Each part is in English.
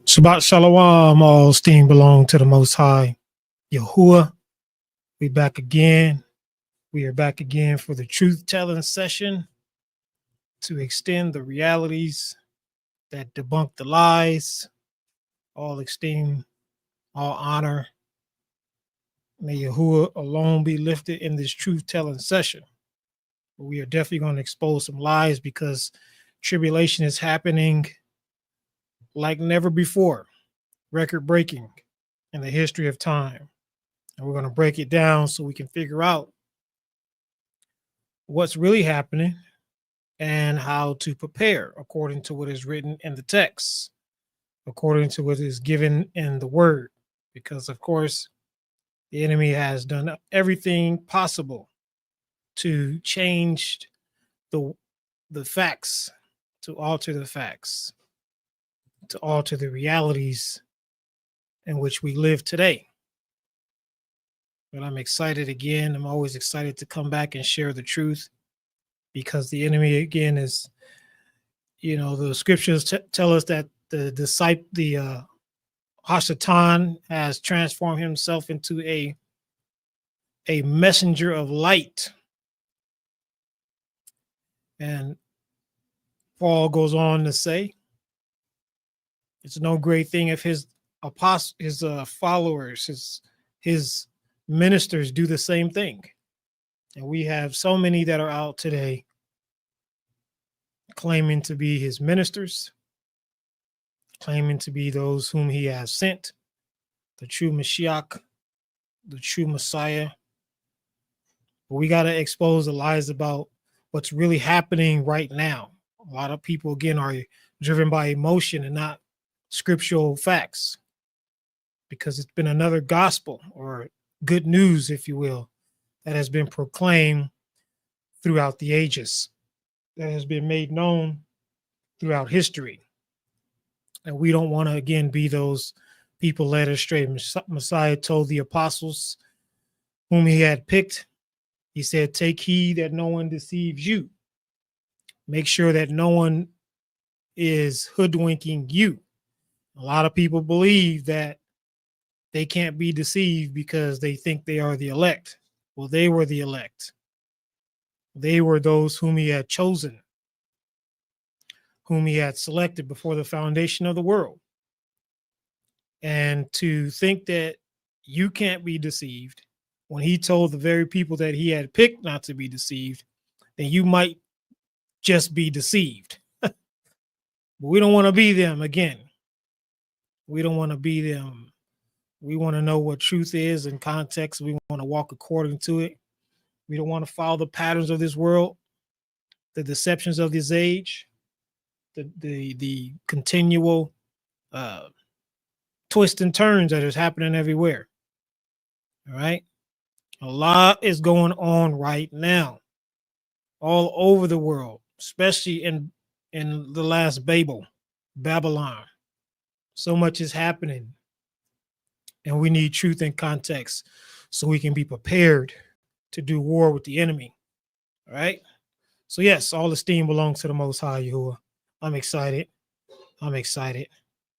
Shabbat Shalom, all esteem belong to the Most High Yahuwah. We back again. We are back again for the truth-telling session to extend the realities that debunk the lies. All esteem, all honor. May Yahuwah alone be lifted in this truth-telling session. We are definitely going to expose some lies because tribulation is happening like never before. Record-breaking in the history of time. And we're going to break it down so we can figure out what's really happening and how to prepare according to what is written in the text, according to what is given in the word. Because, of course, the enemy has done everything possible to change the facts, to alter the facts, to alter the realities in which we live today. But I'm excited again. I'm always excited to come back and share the truth because the enemy, again, is, the scriptures tell us that the Hashatan has transformed himself into a messenger of light. And Paul goes on to say, it's no great thing if his followers, his ministers do the same thing. And we have so many that are out today claiming to be his ministers, claiming to be those whom he has sent, the true Mashiach, the true Messiah. But we got to expose the lies about what's really happening right now. A lot of people, again, are driven by emotion and not scriptural facts, because it's been another gospel or good news, if you will, that has been proclaimed throughout the ages, that has been made known throughout history. And we don't want to, again, be those people led astray. Messiah told the apostles whom he had picked, he said, take heed that no one deceives you. Make sure that no one is hoodwinking you. A lot of people believe that they can't be deceived because they think they are the elect. Well, they were the elect. They were those whom he had chosen, whom he had selected before the foundation of the world. And to think that you can't be deceived when he told the very people that he had picked not to be deceived, then you might just be deceived. But we don't want to be them again. We don't want to be them. We want to know what truth is in context. We want to walk according to it. We don't want to follow the patterns of this world, the deceptions of this age, the continual twists and turns that is happening everywhere. All right. A lot is going on right now, all over the world, especially in the last Babylon. So much is happening. And we need truth and context so we can be prepared to do war with the enemy. All right. So, yes, all esteem belongs to the Most High Yahuwah. I'm excited.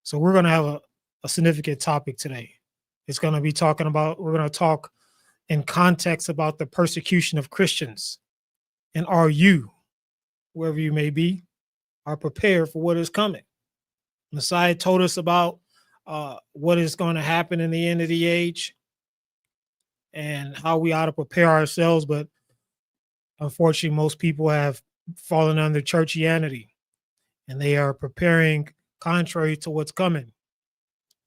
So we're going to have a significant topic today. It's going to be we're going to talk in context about the persecution of Christians. And are you, wherever you may be, are prepared for what is coming? Messiah told us about what is going to happen in the end of the age and how we ought to prepare ourselves. But unfortunately, most people have fallen under churchianity and they are preparing contrary to what's coming.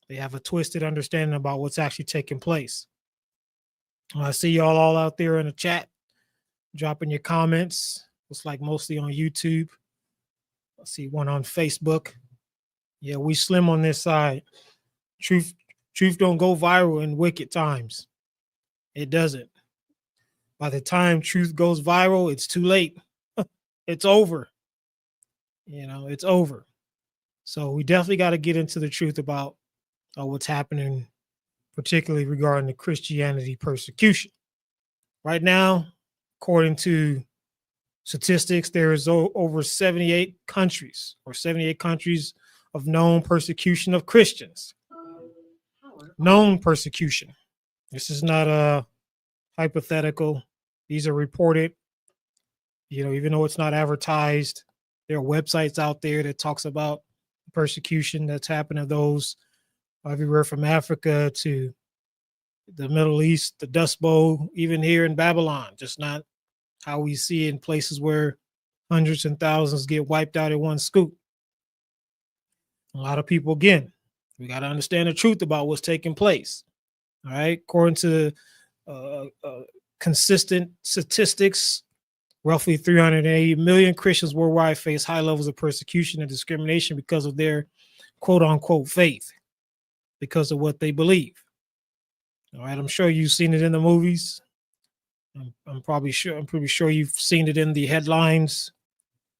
They have a twisted understanding about what's actually taking place. I see y'all all out there in the chat, dropping your comments. Looks like mostly on YouTube. I see one on Facebook. Yeah, we slim on this side. Truth don't go viral in wicked times. It doesn't. By the time truth goes viral, it's too late. It's over. It's over. So we definitely got to get into the truth about what's happening, particularly regarding the Christianity persecution. Right now, according to statistics, there is over 78 countries of known persecution of Christians. Known persecution. This is not a hypothetical. These are reported. Even though it's not advertised, there are websites out there that talks about persecution that's happened to those everywhere from Africa to the Middle East, the Dust Bowl, even here in Babylon. Just not how we see in places where hundreds and thousands get wiped out in one scoop. A lot of people, again, we got to understand the truth about what's taking place. All right. According to consistent statistics, roughly 380 million Christians worldwide face high levels of persecution and discrimination because of their quote unquote faith, because of what they believe. All right. I'm sure you've seen it in the movies. I'm pretty sure you've seen it in the headlines.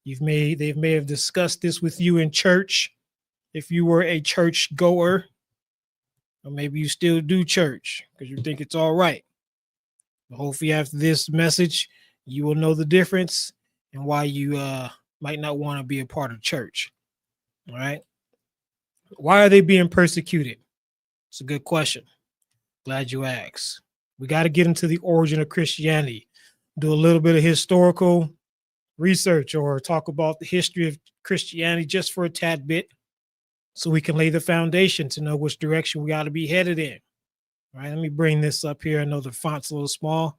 They may have discussed this with you in church. If you were a church goer, or maybe you still do church because you think it's all right. But hopefully after this message, you will know the difference and why you might not want to be a part of church. All right. Why are they being persecuted? It's a good question. Glad you asked. We got to get into the origin of Christianity, do a little bit of historical research or talk about the history of Christianity just for a tad bit so we can lay the foundation to know which direction we ought to be headed in. All right, let me bring this up here. I know the font's a little small.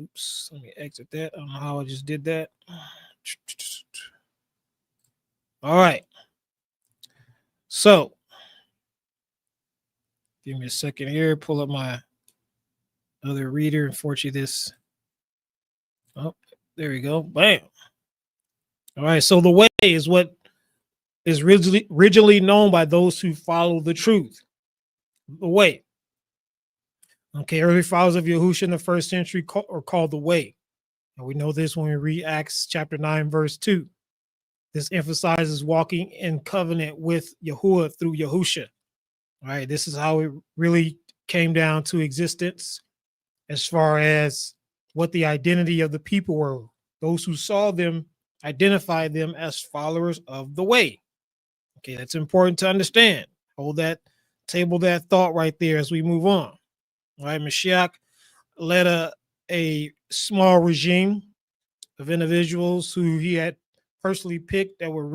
Oops, let me exit that. I don't know how I just did that. All right. So, give me a second here. Pull up my other reader. Unfortunately, there we go. Bam. All right. So the way is what is originally known by those who follow the truth. The way. Okay. Early followers of Yahusha in the first century are called the way. And we know this when we read Acts chapter 9, verse 2. This emphasizes walking in covenant with Yahuwah through Yahusha. All right. This is how it really came down to existence as far as what the identity of the people were. Those who saw them identified them as followers of the way. Okay, that's important to understand. Table that thought right there as we move on. All right, Mashiach led a small regime of individuals who he had personally picked that were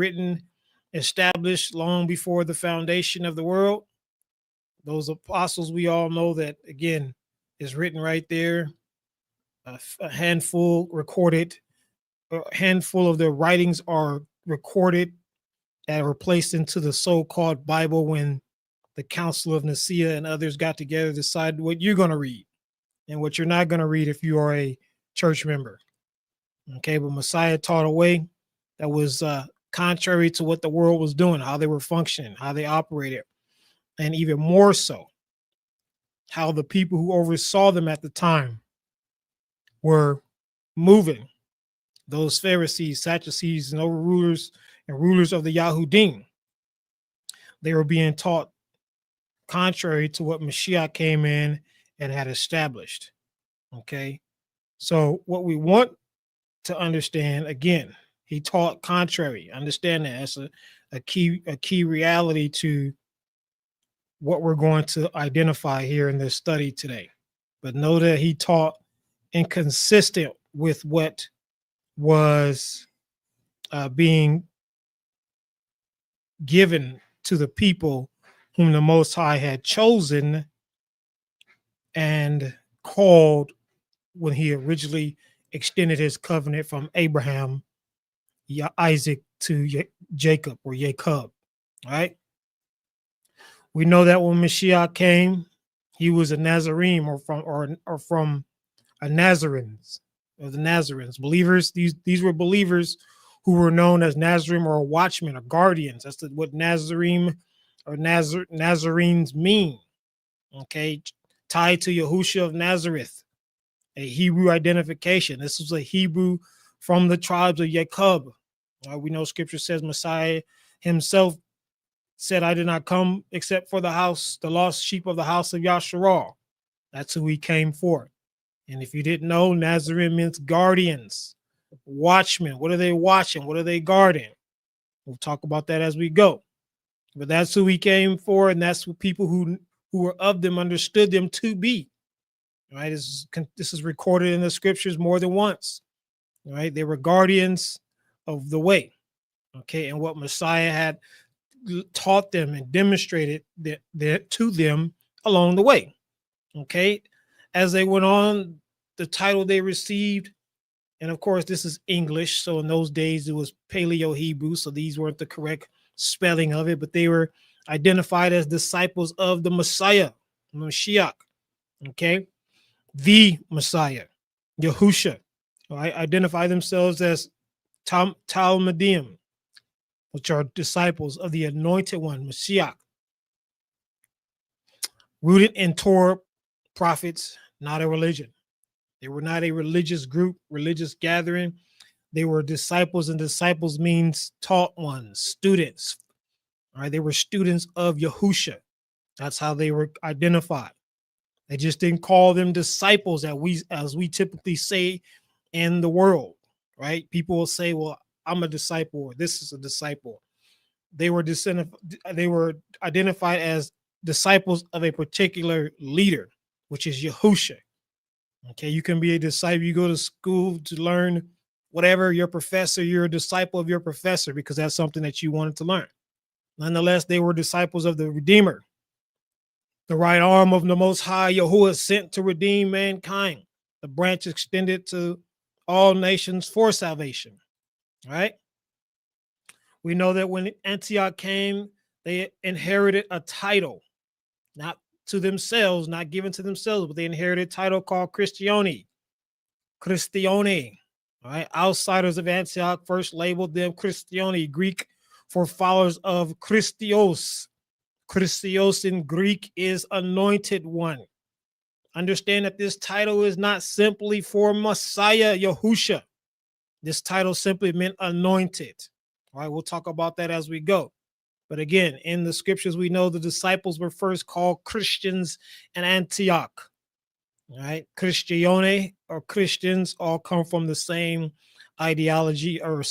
established long before the foundation of the world. Those apostles, we all know that, again, is written right there. A handful of their writings are recorded that were placed into the so-called Bible when the Council of Nicaea and others got together to decide what you're going to read and what you're not going to read if you are a church member. Okay, but Messiah taught a way that was contrary to what the world was doing, how they were functioning, how they operated, and even more so, how the people who oversaw them at the time were moving. Those Pharisees, Sadducees, and overrulers and rulers of the Yahudim, they were being taught contrary to what Mashiach came in and had established. Okay, so what we want to understand, again, he taught contrary. Understand that that's a key reality to what we're going to identify here in this study today. But know that he taught inconsistent with what was being given to the people whom the Most High had chosen and called when he originally extended his covenant from Abraham, Isaac to Jacob or Jacob. All right. We know that when Mashiach came, he was a Nazarene or from a Nazarenes, or the Nazarenes, believers. These were believers who were known as Nazarene or watchmen or guardians. That's what Nazarene or Nazarenes mean. Okay, tied to Yahusha of Nazareth, a Hebrew identification. This was a Hebrew from the tribes of Jacob. We know Scripture says Messiah himself said, "I did not come except for the lost sheep of the house of Yasharal." That's who he came for. And if you didn't know, Nazarene means guardians. watchmen. What are they watching? What are they guarding? We'll talk about that as we go. But that's who he came for, and that's what people who were of them understood them to be. Right? This is recorded in the scriptures more than once. Right? They were guardians of the way. Okay, and what Messiah had taught them and demonstrated that to them along the way. Okay, as they went on, the title they received, and of course, this is English. So in those days, it was Paleo Hebrew. So these weren't the correct spelling of it, but they were identified as disciples of the Messiah, Mashiach. Okay, the Messiah, Yahusha. Right? Identify themselves as Talmudim, which are disciples of the Anointed One, Mashiach. Rooted in Torah, prophets, not a religion. They were not a religious group, religious gathering. They were disciples, and disciples means taught ones, students. All right, they were students of Yahusha. That's how they were identified. They just didn't call them disciples as we typically say in the world, right? People will say, well, I'm a disciple, or this is a disciple. They were identified as disciples of a particular leader, which is Yahusha. Okay, you can be a disciple. You go to school to learn whatever your professor, you're a disciple of your professor because that's something that you wanted to learn. Nonetheless, they were disciples of the Redeemer, the right arm of the Most High, Yahuwah, sent to redeem mankind, the branch extended to all nations for salvation. Right? We know that when Antioch came, they inherited a title, not to themselves, not given to themselves, but they inherited a title called Christione. All right. Outsiders of Antioch first labeled them Christione, Greek for followers of Christios. Christios in Greek is anointed one. Understand that this title is not simply for Messiah Yahusha. This title simply meant anointed. All right, we'll talk about that as we go. But again, in the scriptures, we know the disciples were first called Christians in Antioch. All right, Christione or Christians all come from the same ideology or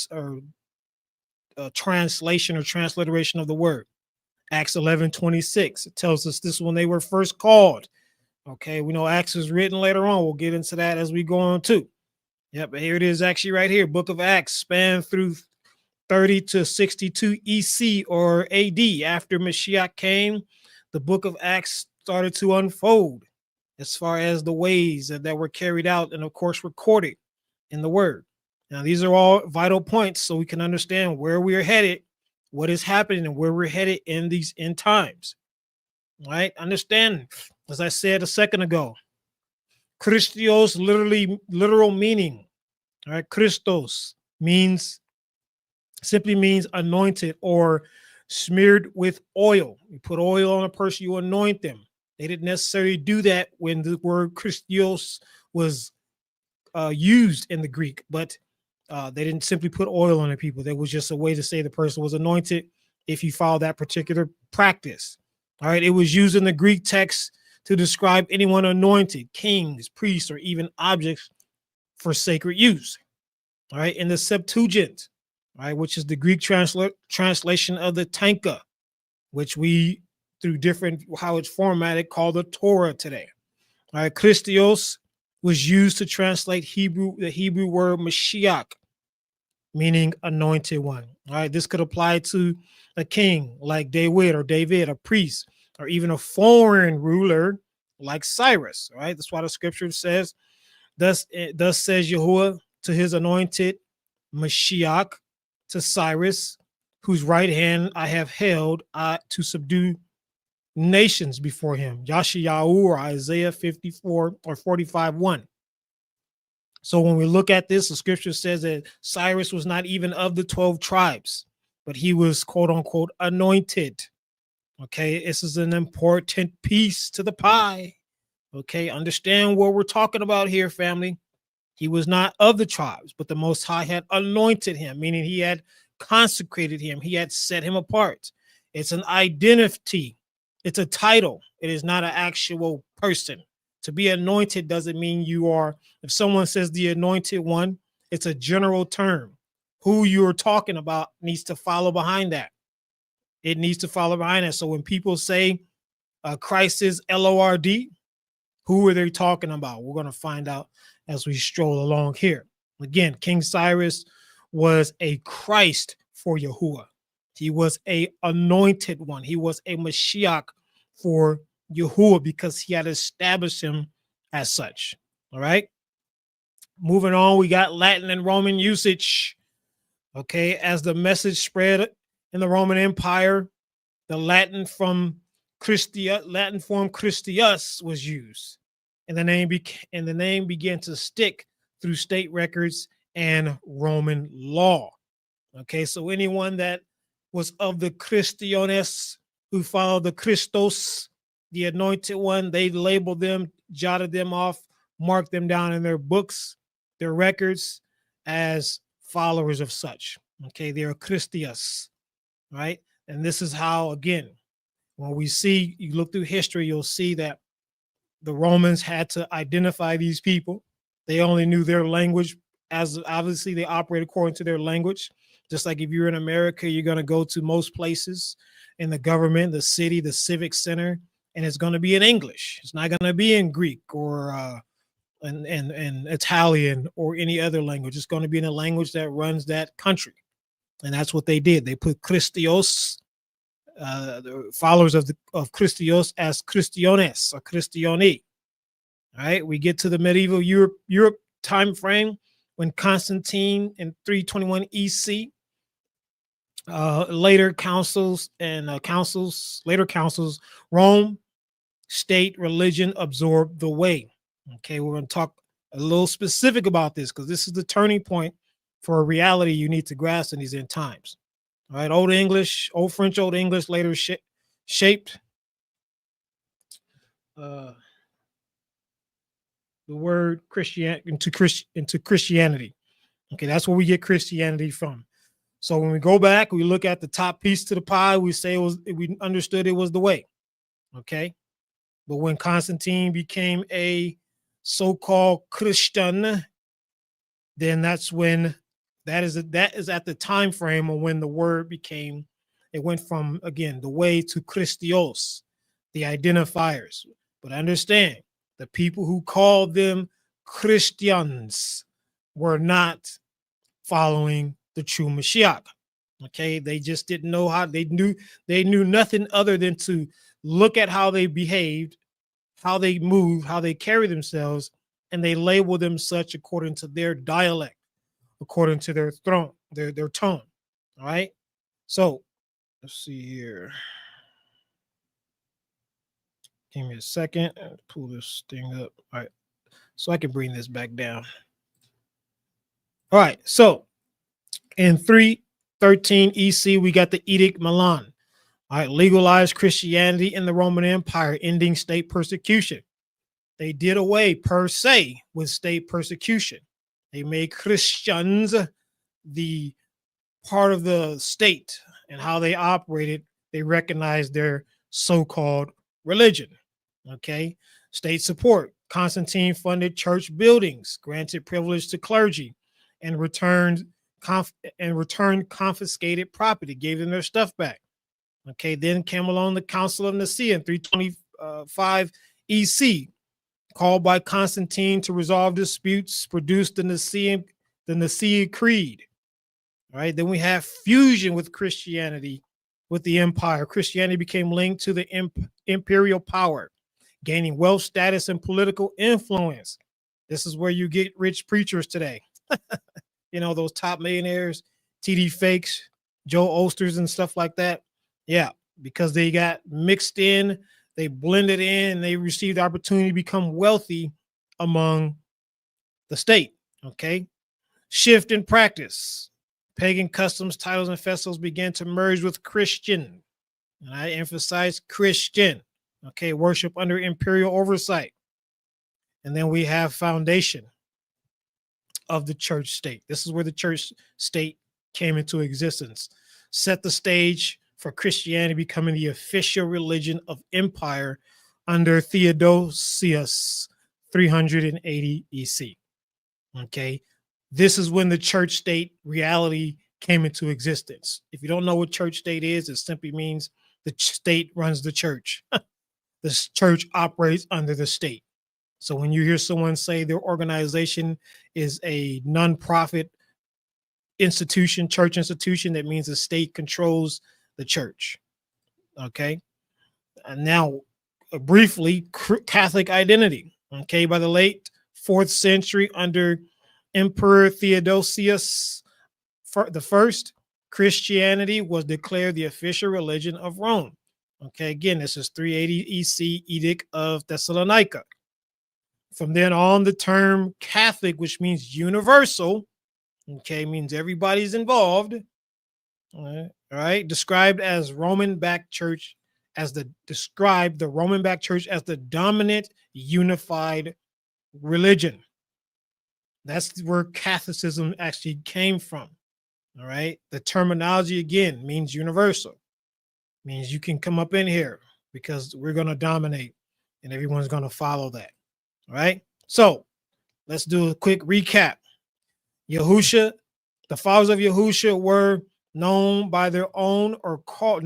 translation or transliteration of the word. Acts 11:26. It tells us this when they were first called. Okay, we know Acts is written later on. We'll get into that as we go on too. Yep, but here it is actually right here. Book of Acts spanned through 30 to 62 EC or AD. After Mashiach came, the book of Acts started to unfold as far as the ways that were carried out and, of course, recorded in the word. Now, these are all vital points so we can understand where we are headed, what is happening, and where we're headed in these end times. All right? Understand, as I said a second ago, Christos, literal meaning. All right, Christos simply means anointed or smeared with oil. You put oil on a person, you anoint them. They didn't necessarily do that when the word Christos was used in the Greek, but they didn't simply put oil on the people. That was just a way to say the person was anointed if you follow that particular practice. All right, it was used in the Greek text to describe anyone anointed, kings, priests, or even objects for sacred use. All right, in the Septuagint, all right, which is the Greek translation of the Tanka, which we, through different how it's formatted, call the Torah today. All right, Christos was used to translate the Hebrew word Mashiach, meaning anointed one. All right, this could apply to a king like David, a priest, or even a foreign ruler like Cyrus. All right, that's why the scripture says, thus says Yahuwah to his anointed Mashiach, to Cyrus, whose right hand I have held to subdue nations before him. Yashayahu, or Isaiah 54 or 45:1. So when we look at this, the scripture says that Cyrus was not even of the 12 tribes, but he was quote unquote anointed. Okay, this is an important piece to the pie. Okay, understand what we're talking about here, family. He was not of the tribes, but the Most High had anointed him, meaning he had consecrated him. He had set him apart. It's an identity. It's a title. It is not an actual person. To be anointed doesn't mean you are, if someone says the anointed one, It's a general term. Who you're talking about needs to follow behind that. It needs to follow behind that. So when people say Christ is Lord, who are they talking about? We're going to find out as we stroll along here. Again, King Cyrus was a Christ for Yahuwah. He was a anointed one. He was a Mashiach for Yahuwah because he had established him as such. All right. Moving on, we got Latin and Roman usage. Okay, as the message spread in the Roman Empire, the Latin form Christius was used, and the name began to stick through state records and Roman law. Okay, so anyone that was of the Christianes, who followed the Christos, the anointed one, they labeled them, jotted them off, marked them down in their books, their records, as followers of such. Okay, they are Christius, right? And this is how, again, when we see, you look through history, you'll see that the Romans had to identify these people. They only knew their language, as obviously they operate according to their language. Just like if you're in America, you're going to go to most places in the government, the city, the civic center, and it's going to be in English. It's not going to be in Greek or and Italian or any other language. It's going to be in a language that runs that country. And that's what they did. They put Christios, the followers of Christios, as Christianes or Christioni. All right, we get to the medieval Europe time frame when Constantine in 321 EC, later councils, Rome, state, religion absorbed the way. Okay, we're going to talk a little specific about this because this is the turning point for a reality you need to grasp in these end times. All right, Old French, Old English later shaped the word into Christianity. Okay, that's where we get Christianity from. So when we go back, we look at the top piece to the pie, we say we understood it was the way. Okay, but when Constantine became a so-called Christian, then that's when that is at the time frame of when the word it went from, again, the way to Christios, the identifiers. But understand, the people who called them Christians were not following the true Mashiach. Okay, they just didn't know how. They knew nothing other than to look at how they behaved, how they move, how they carry themselves, and they label them such according to their dialect, according to their tone. All right. So let's see here. Give me a second and pull this thing up. All right. So I can bring this back down. All right. So in 313 EC, we got the Edict Milan. All right. Legalized Christianity in the Roman Empire, ending state persecution. They did away per se with state persecution. They made Christians the part of the state, and how they operated, they recognized their so-called religion. Okay, state support. Constantine funded church buildings, granted privilege to clergy, and returned confiscated property, gave them their stuff back. Okay, then came along the Council of Nicaea in 325 EC, called by Constantine to resolve disputes, produced the Nicene Creed. All right, then we have fusion with Christianity, with the empire. Christianity became linked to the imperial power, gaining wealth, status, and political influence. This is where you get rich preachers today. You know, those top millionaires, TD Fakes, Joe Osters, and stuff like that. Yeah, because they got mixed in, they blended in, and they received the opportunity to become wealthy among the state. Okay, shift in practice. Pagan customs, titles, and festivals began to merge with Christian. And I emphasize Christian. Okay, worship under imperial oversight. And then we have foundation of the church state. This is where the church state came into existence. Set the stage for Christianity becoming the official religion of empire under Theodosius, 380 EC. Okay, This is when the church state reality came into existence. If you don't know what church state is, it simply means the state runs the church. The church operates under the state. So when you hear someone say their organization is a nonprofit institution, church institution, that means the state controls the church. Okay. And now, briefly, Catholic identity. Okay. By the late 4th century, under Emperor Theodosius the First, Christianity was declared the official religion of Rome. Okay. Again, this is 380 EC Edict of Thessalonica. From then on, the term Catholic, which means universal, okay, means everybody's involved. All right, described as Roman-backed church, described the Roman-backed church as the dominant unified religion. That's where Catholicism actually came from. All right, the terminology again means universal, means you can come up in here because we're going to dominate and everyone's going to follow that. All right, so let's do a quick recap. Yahusha, the followers of Yahusha were known by their own or called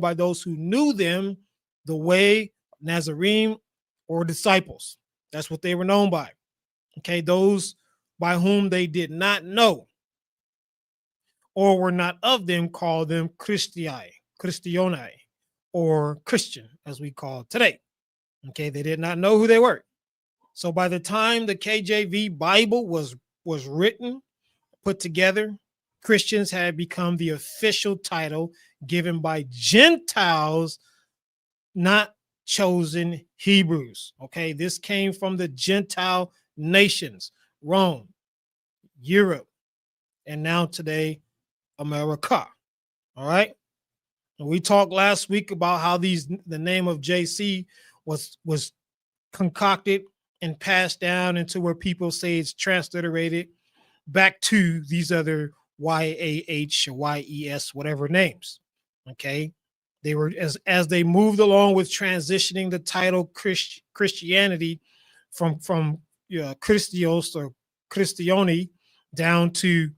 by those who knew them, the way, Nazarene, or disciples. That's what they were known by. Okay, those by whom they did not know or were not of them called them Christioni, or Christian, as we call it today. Okay, they did not know who they were. So by the time the KJV Bible was written, put together, Christians had become the official title given by Gentiles, not chosen Hebrews. Okay, this came from the Gentile nations, Rome, Europe, and now today, America. All right. And we talked last week about how the name of JC was concocted and passed down into where people say it's transliterated back to these other YAH or YES, whatever names. Okay. They were as they moved along with transitioning the title Christianity from Christios or Christioni down to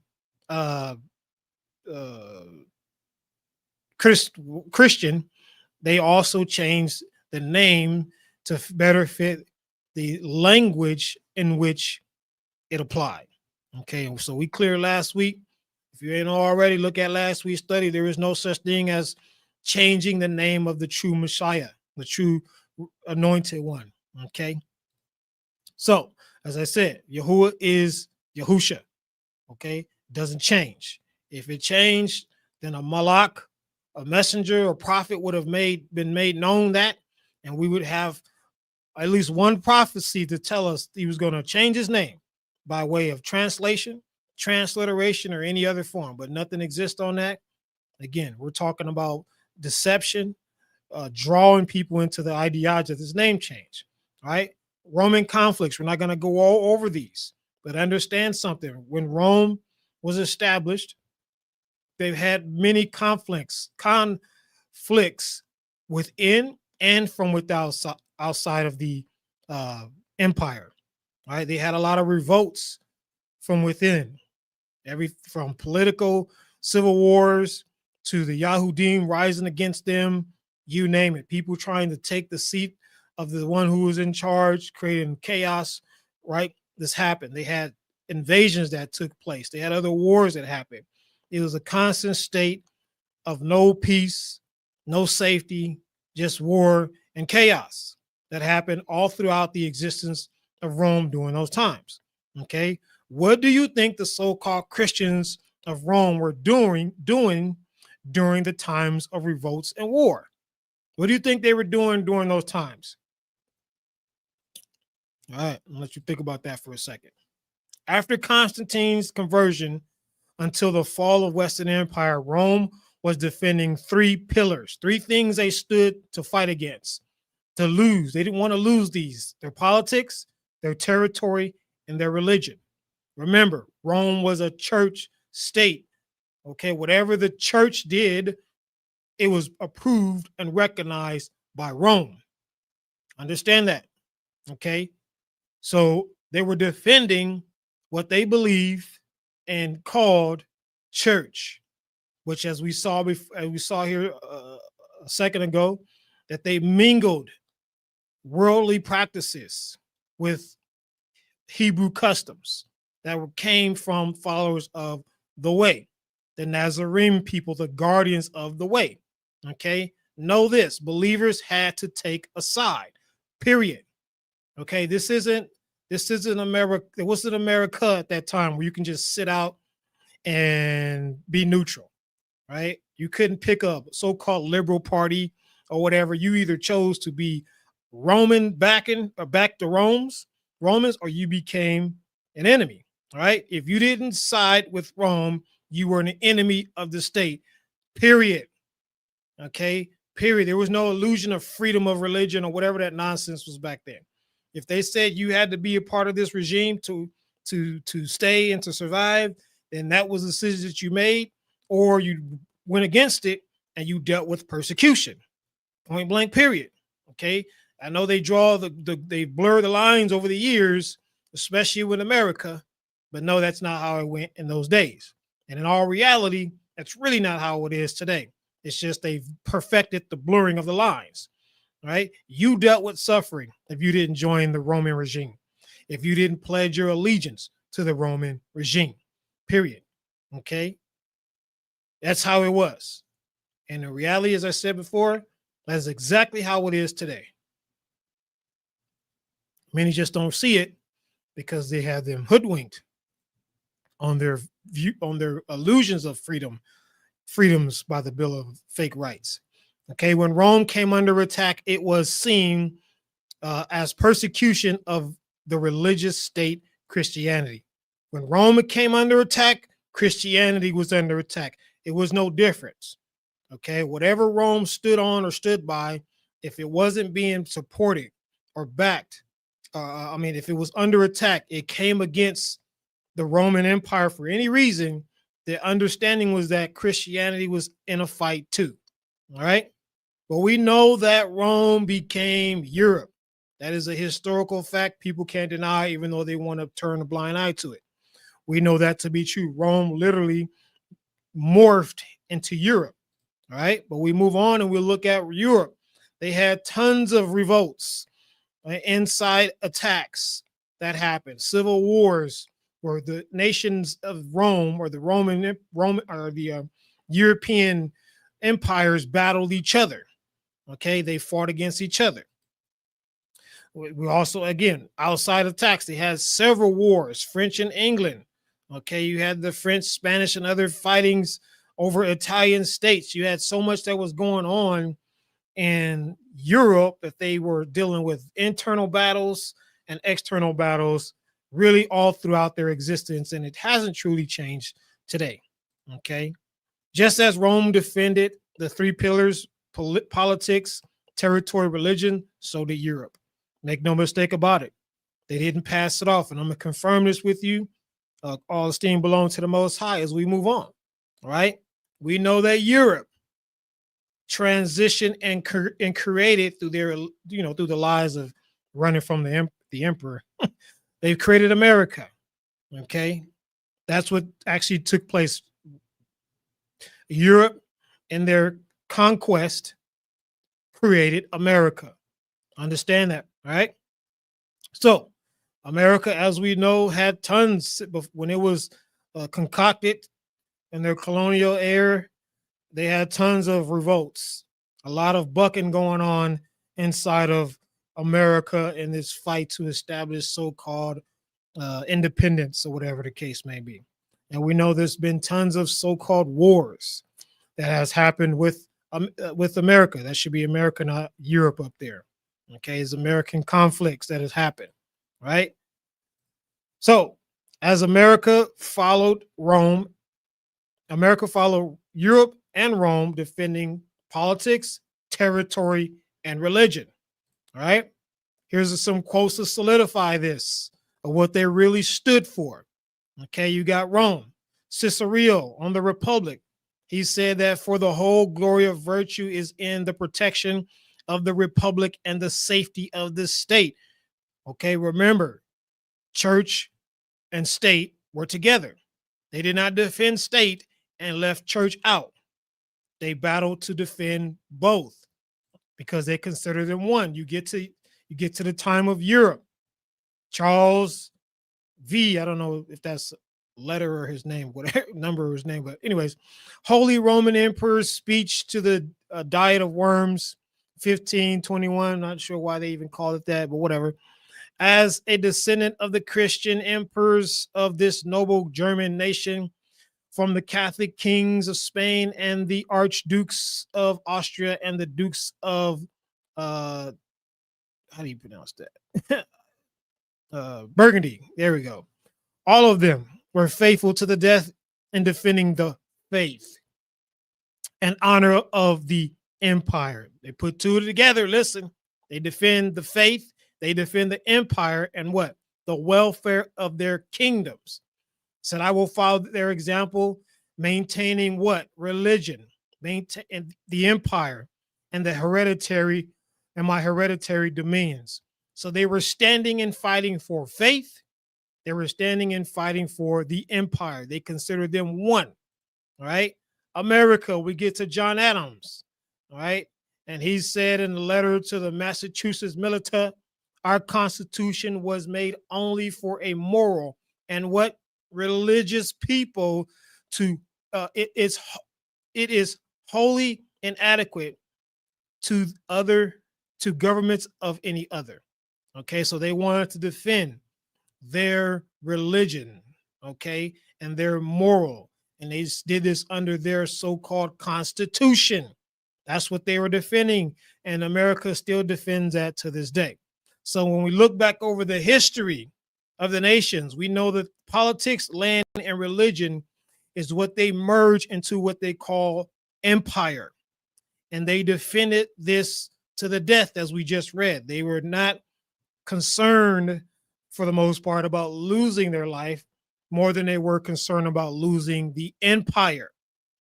Christian, they also changed the name to better fit the language in which it applied. Okay, so we cleared last week. If you ain't already, look at last week's study. There is no such thing as changing the name of the true Messiah, the true anointed one. Okay, so as I said, Yahuwah is Yahusha. Okay, doesn't change. If it changed, then a malak, a messenger or prophet would have been made known that, and we would have at least one prophecy to tell us he was going to change his name by way of translation, transliteration, or any other form, but nothing exists on that. Again, we're talking about deception, drawing people into the ideology of this name change. All right, Roman conflicts. We're not going to go all over these, but understand something. When Rome was established, they've had many conflicts within and from without, outside of the empire. All right, they had a lot of revolts from within, from political civil wars to the Yahudim rising against them, you name it. People trying to take the seat of the one who was in charge, creating chaos, right? This happened. They had invasions that took place. They had other wars that happened. It was a constant state of no peace, no safety, just war and chaos that happened all throughout the existence of Rome during those times. Okay, what do you think the so-called Christians of Rome were doing during the times of revolts and war? What do you think they were doing during those times? All right, I'll let you think about that for a second. After Constantine's conversion until the fall of Western Empire, Rome was defending three pillars, three things they stood to fight against, to lose. They didn't want to lose these: their politics, their territory, and their religion. Remember, Rome was a church state. Okay, whatever the church did, it was approved and recognized by Rome. Understand that. Okay, so they were defending what they believed and called church, which, as we saw here a second ago, that they mingled worldly practices with Hebrew customs that came from followers of the way, the Nazarene people, the guardians of the way. Okay, know this: believers had to take a side. Period. Okay, this isn't America. It wasn't America at that time where you can just sit out and be neutral, right? You couldn't pick a so-called liberal party or whatever. You either chose to be Roman backing or back the Romans, or you became an enemy, right? If you didn't side with Rome, you were an enemy of the state, period. Okay, period. There was no illusion of freedom of religion or whatever that nonsense was back then. If they said you had to be a part of this regime to stay and to survive, then that was the decision that you made, or you went against it and you dealt with persecution. Point blank, period. Okay, I know they they blur the lines over the years, especially with America, but no, that's not how it went in those days. And in all reality, that's really not how it is today. It's just they've perfected the blurring of the lines, right? You dealt with suffering if you didn't join the Roman regime, if you didn't pledge your allegiance to the Roman regime, period. Okay? That's how it was. And the reality, as I said before, that's exactly how it is today. Many just don't see it because they have them hoodwinked on their view, on their illusions of freedoms by the Bill of Fake Rights. Okay, when Rome came under attack, it was seen as persecution of the religious state Christianity. When Rome came under attack, Christianity was under attack. It was no difference. Okay, whatever Rome stood on or stood by, if it wasn't being supported or backed, if it was under attack, it came against the Roman Empire for any reason, the understanding was that Christianity was in a fight too. All right. But we know that Rome became Europe. That is a historical fact people can't deny, even though they want to turn a blind eye to it. We know that to be true. Rome literally morphed into Europe. All right. But we move on and we'll look at Europe. They had tons of revolts, inside attacks that happened, civil wars, where the nations of Rome or the Roman or the European empires battled each other. Okay, they fought against each other. We also, again, outside attacks, they had several wars, French and England. Okay, you had the French, Spanish, and other fightings over Italian states. You had so much that was going on in Europe that they were dealing with internal battles and external battles really all throughout their existence, and it hasn't truly changed today. Okay, just as Rome defended the three pillars: politics, territory, religion, so did Europe. Make no mistake about it. They didn't pass it off, and I'm gonna confirm this with you. All esteem belongs to the Most High as we move on. All right, we know that Europe transitioned and created through their, through the lies of running from the emperor. They've created America. Okay, that's what actually took place. Europe, in their conquest, created America. Understand that, right? So, America, as we know, had tons when it was concocted in their colonial era. They had tons of revolts, a lot of bucking going on inside of America in this fight to establish so-called independence or whatever the case may be. And we know there's been tons of so-called wars that has happened with America. That should be America, not Europe up there. Okay, it's American conflicts that has happened, right? So as America followed Europe and Rome, defending politics, territory, and religion. All right. Here's some quotes to solidify this of what they really stood for. Okay, you got Rome. Cicero on the Republic. He said that for the whole glory of virtue is in the protection of the Republic and the safety of the state. Okay, remember, church and state were together. They did not defend state and left church out. They battled to defend both because they consider them one. You get to the time of Europe. Charles V, I don't know if that's letter or his name, whatever number or his name, but anyways, Holy Roman Emperor's speech to the Diet of Worms, 1521. Not sure why they even call it that, but whatever. As a descendant of the Christian emperors of this noble German nation, from the Catholic kings of Spain and the archdukes of Austria and the dukes of how do you pronounce that? Burgundy. There we go. All of them were faithful to the death in defending the faith and honor of the empire. They put two together. Listen, they defend the faith, they defend the empire, and what? The welfare of their kingdoms. Said, I will follow their example, maintaining what? Religion, maintain the empire and the hereditary and my hereditary dominions. So they were standing and fighting for faith. They were standing and fighting for the empire. They considered them one. All right. America, we get to John Adams. All right. And he said in the letter to the Massachusetts Militia, our Constitution was made only for a moral and what? Religious people to it is wholly inadequate to governments of any other. Okay, so they wanted to defend their religion, okay, and their moral, and they did this under their so-called Constitution. That's what they were defending, and America still defends that to this day. So when we look back over the history of the nations, we know that politics, land, and religion is what they merge into what they call empire. And they defended this to the death, as we just read. They were not concerned, for the most part, about losing their life more than they were concerned about losing the empire,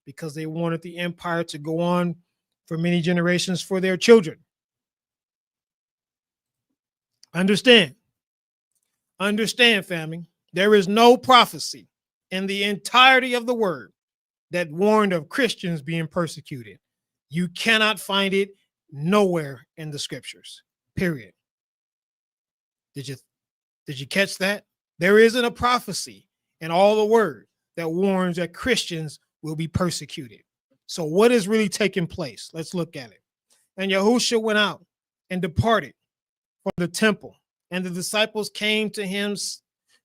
because they wanted the empire to go on for many generations for their children. Understand, family. There is no prophecy in the entirety of the word that warned of Christians being persecuted. You cannot find it nowhere in the scriptures, period. Did you catch that? There isn't a prophecy in all the word that warns that Christians will be persecuted. So what is really taking place? Let's look at it. And Yahusha went out and departed from the temple, and the disciples came to him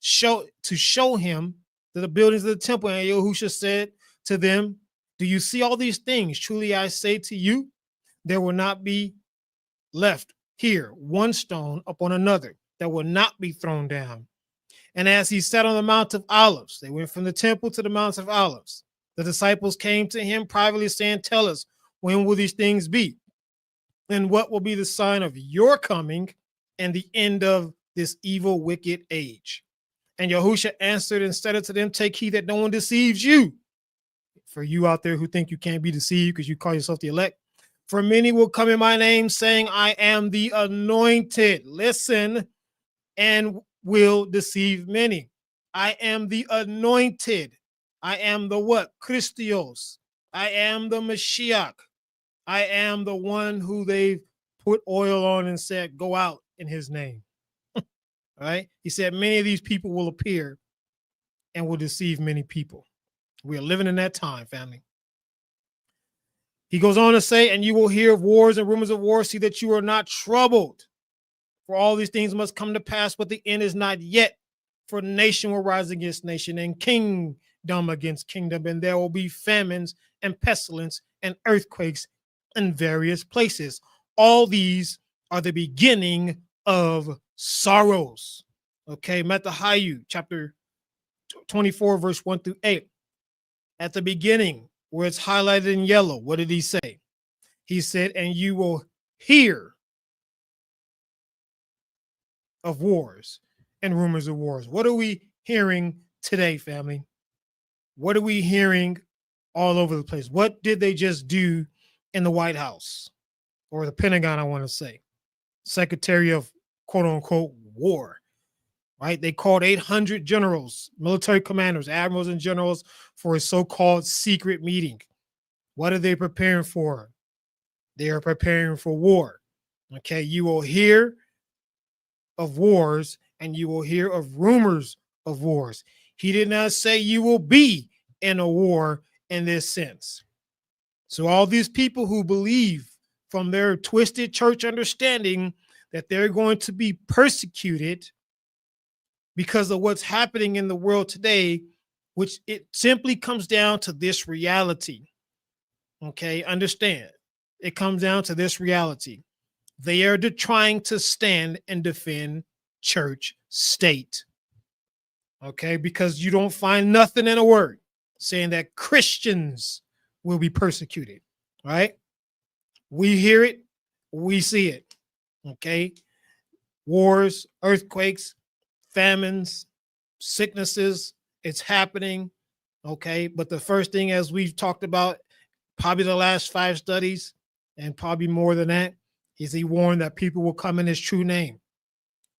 to show him the buildings of the temple. And Yahusha said to them, do you see all these things? Truly I say to you, there will not be left here one stone upon another that will not be thrown down. And as he sat on the Mount of Olives, they went from the temple to the Mount of Olives. The disciples came to him privately, saying, tell us, when will these things be? And what will be the sign of your coming and the end of this evil, wicked age? And Yahusha answered and said unto them, take heed that no one deceives you. For you out there who think you can't be deceived because you call yourself the elect, for many will come in my name, saying, I am the anointed. Listen, and will deceive many. I am the anointed. I am the what? Christos. I am the Mashiach. I am the one who they've put oil on and said, go out in his name. All right. He said, many of these people will appear and will deceive many people. We are living in that time, family. He goes on to say, and you will hear of wars and rumors of wars. See that you are not troubled. For all these things must come to pass, but the end is not yet. For nation will rise against nation and kingdom against kingdom, and there will be famines and pestilence and earthquakes in various places. All these are the beginning of sorrows. Okay, Matthew chapter 24, verse 1 through 8. At the beginning, where it's highlighted in yellow, what did he say? He said, and you will hear of wars and rumors of wars. What are we hearing today, family? What are we hearing all over the place? What did they just do in the White House or the Pentagon, I want to say? Secretary of quote unquote war. right? They called 800 generals, military commanders, admirals, and generals for a so-called secret meeting. What are they preparing for? They are preparing for war. Okay, you will hear of wars and you will hear of rumors of wars. He did not say you will be in a war in this sense. So all these people who believe from their twisted church understanding that they're going to be persecuted because of what's happening in the world today, which it simply comes down to this reality. Okay, understand. It comes down to this reality. They are trying to stand and defend church state. Okay, because you don't find nothing in a word saying that Christians will be persecuted, right? We hear it, we see it. Okay, wars, earthquakes, famines, sicknesses, it's happening. Okay, but the first thing, as we've talked about, probably the last 5 studies, and probably more than that, is he warned that people will come in his true name,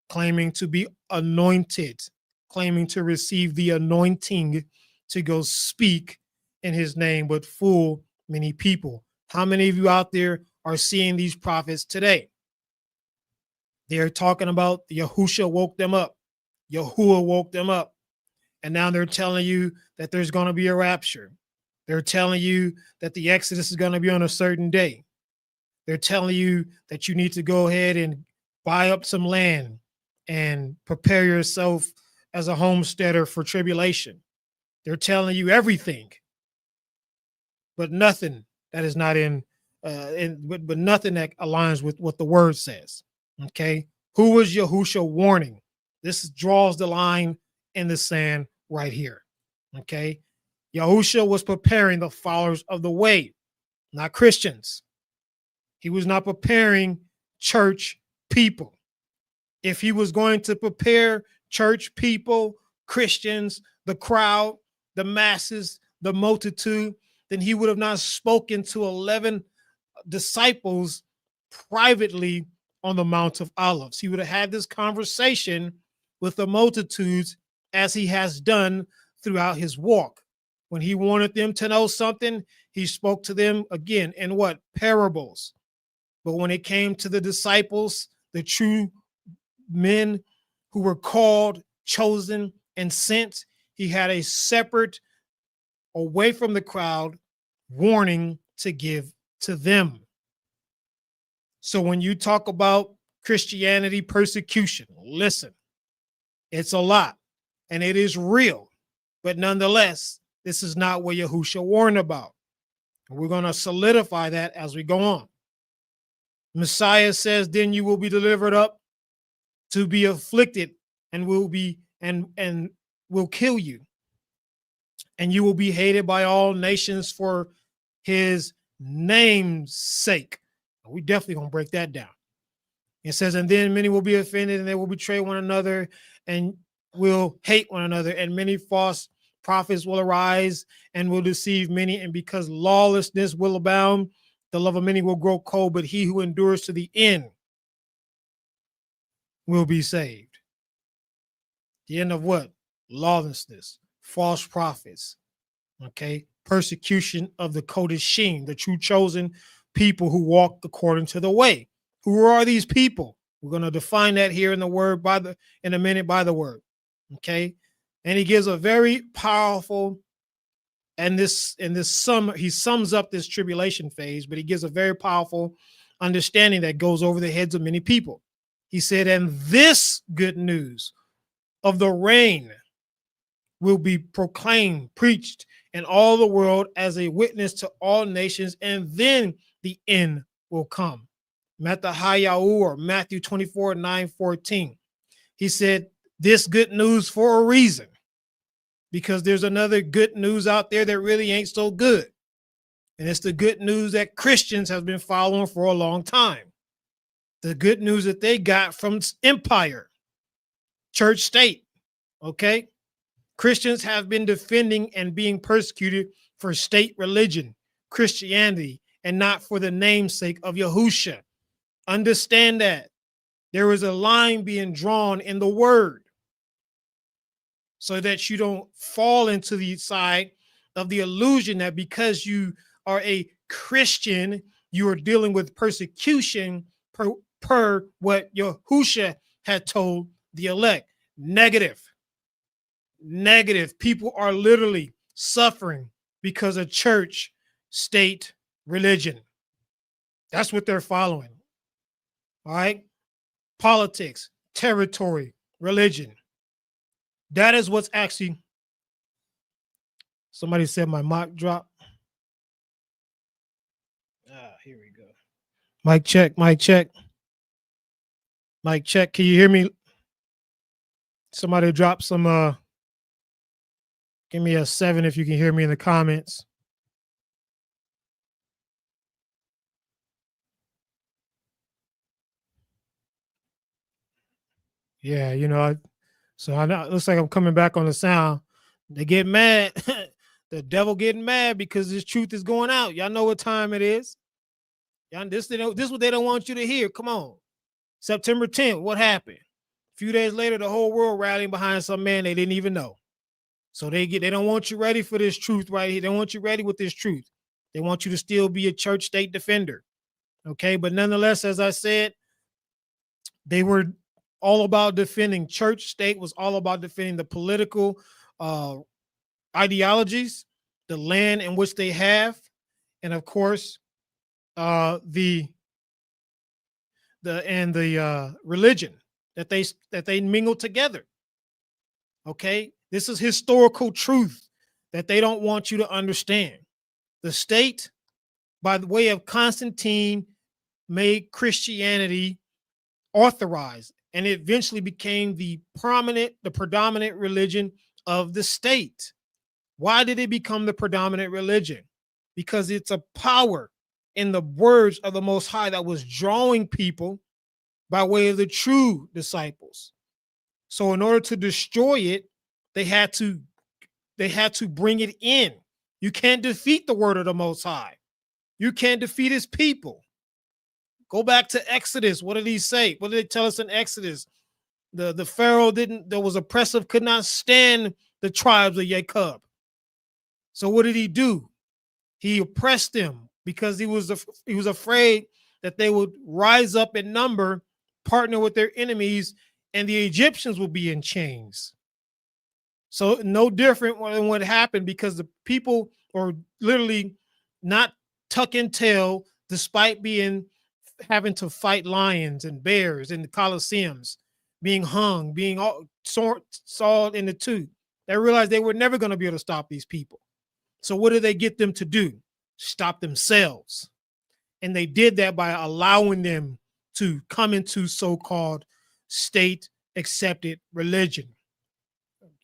claiming to be anointed, claiming to receive the anointing to go speak in his name, but fool many people. How many of you out there are seeing these prophets today? They're talking about Yahusha woke them up, Yahuwah woke them up, and now they're telling you that there's going to be a rapture. They're telling you that the Exodus is going to be on a certain day. They're telling you that you need to go ahead and buy up some land and prepare yourself as a homesteader for tribulation. They're telling you everything, but nothing that is not but nothing that aligns with what the word says. Okay, who was Yahusha warning? This draws the line in the sand right here. Okay, Yahusha was preparing the followers of the way, not Christians. He was not preparing church people. If he was going to prepare church people, Christians, the crowd, the masses, the multitude, then he would have not spoken to 11 disciples privately on the Mount of Olives. He would have had this conversation with the multitudes as he has done throughout his walk. When he wanted them to know something, he spoke to them again in what? Parables. But when it came to the disciples, the true men who were called, chosen, and sent, he had a separate, away from the crowd, warning to give to them. So when you talk about Christianity persecution, listen, it's a lot and it is real, but nonetheless, this is not what Yahusha warned about. And we're going to solidify that as we go on. Messiah says, then you will be delivered up to be afflicted and will be and will kill you. And you will be hated by all nations for his name's sake. We definitely gonna break that down. It says, and then many will be offended and they will betray one another and will hate one another, and many false prophets will arise and will deceive many, and because lawlessness will abound, the love of many will grow cold, but he who endures to the end will be saved. The end of what? Lawlessness, false prophets, okay? Persecution of the Kodeshim, the true chosen people who walk according to the way. Who are these people? We're going to define that here in the word in a minute by the word, okay? And he gives a very powerful, and he sums up this tribulation phase, but he gives a very powerful understanding that goes over the heads of many people. He said, and this good news of the reign will be proclaimed, preached in all the world as a witness to all nations, and then the end will come. Matthew or Matthew 24:9-14. He said, this good news for a reason, because there's another good news out there that really ain't so good. And it's the good news that Christians have been following for a long time. The good news that they got from empire, church state, okay? Christians have been defending and being persecuted for state religion, Christianity, and not for the namesake of Yahusha. Understand that. There is a line being drawn in the word. so that you don't fall into the side of the illusion that because you are a Christian, you are dealing with persecution per what Yahusha had told the elect. Negative. Negative. People are literally suffering because of church, state, religion. That's what they're following. All right. Politics, territory, religion. That is what's actually. Somebody said my mic drop. Here we go. Mic check, mic check. Mic check. Can you hear me? Somebody drop some give me a 7 if you can hear me in the comments. Yeah, you know, so I know it looks like I'm coming back on the sound. They get mad. The devil getting mad because this truth is going out. Y'all know what time it is. Y'all, this is what they don't want you to hear. Come on. September 10th, what happened? A few days later, the whole world rallying behind some man they didn't even know. So they don't want you ready for this truth right here. They don't want you ready with this truth. They want you to still be a church state defender. Okay, but nonetheless, as I said, they were all about defending church state, was all about defending the political ideologies, the land in which they have, and of course, the religion that they mingle together. Okay, this is historical truth that they don't want you to understand. The state, by the way of Constantine, made Christianity authorized, and it eventually became the predominant religion of the state. Why did it become the predominant religion? Because it's a power in the words of the Most High that was drawing people by way of the true disciples. So in order to destroy it, they had to bring it in. You can't defeat the word of the Most High. You can't defeat his people. Go back to Exodus. What did he say? What did they tell us in Exodus? The Pharaoh that was oppressive, could not stand the tribes of Jacob. So what did he do? He oppressed them because he was afraid that they would rise up in number, partner with their enemies, and the Egyptians will be in chains. So no different than what happened, because the people are literally not tucking tail, despite having to fight lions and bears in the Colosseums, being hung, being sawed in the tooth. They realized they were never going to be able to stop these people. So what did they get them to do? Stop themselves. And they did that by allowing them to come into so-called state-accepted religion.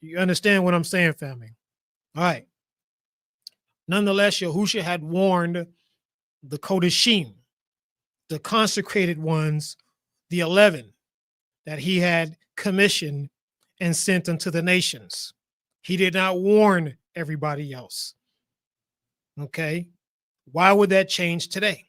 You understand what I'm saying, family? All right. Nonetheless, Yahusha had warned the Kodeshim, the consecrated ones, the 11, that he had commissioned and sent unto the nations. He did not warn everybody else. Okay. Why would that change today?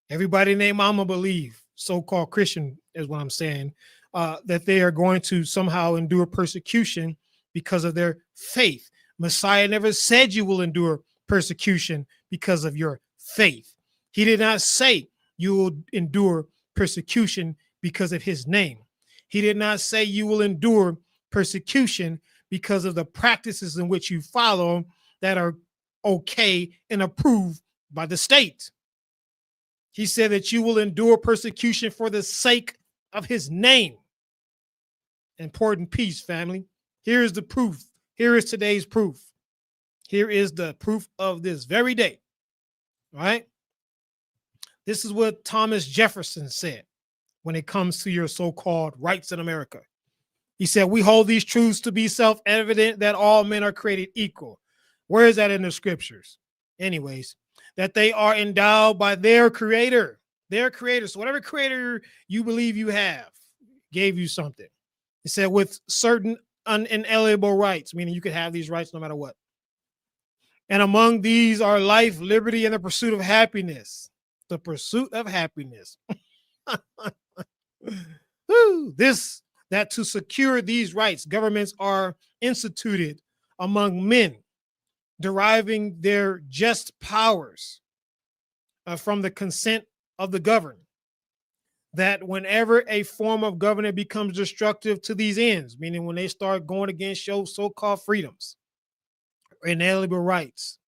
Everybody named Mama believe, so-called Christian is what I'm saying, that they are going to somehow endure persecution because of their faith. Messiah never said you will endure persecution because of your faith. He did not say you will endure persecution because of his name. He did not say you will endure persecution because of the practices in which you follow that are okay and approved by the state. He said that you will endure persecution for the sake of his name. Important piece, family. Here is the proof. Here is today's proof. Here is the proof of this very day. All right. This is what Thomas Jefferson said when it comes to your so-called rights in America. He said, we hold these truths to be self-evident that all men are created equal. Where is that in the scriptures? Anyways, that they are endowed by their creator. So whatever creator you believe you have gave you something. He said with certain unalienable rights, meaning you could have these rights no matter what. And among these are life, liberty, and the pursuit of happiness. The pursuit of happiness. This that to secure these rights, governments are instituted among men, deriving their just powers from the consent of the governed, that whenever a form of government becomes destructive to these ends, meaning when they start going against your so-called freedoms, inalienable rights,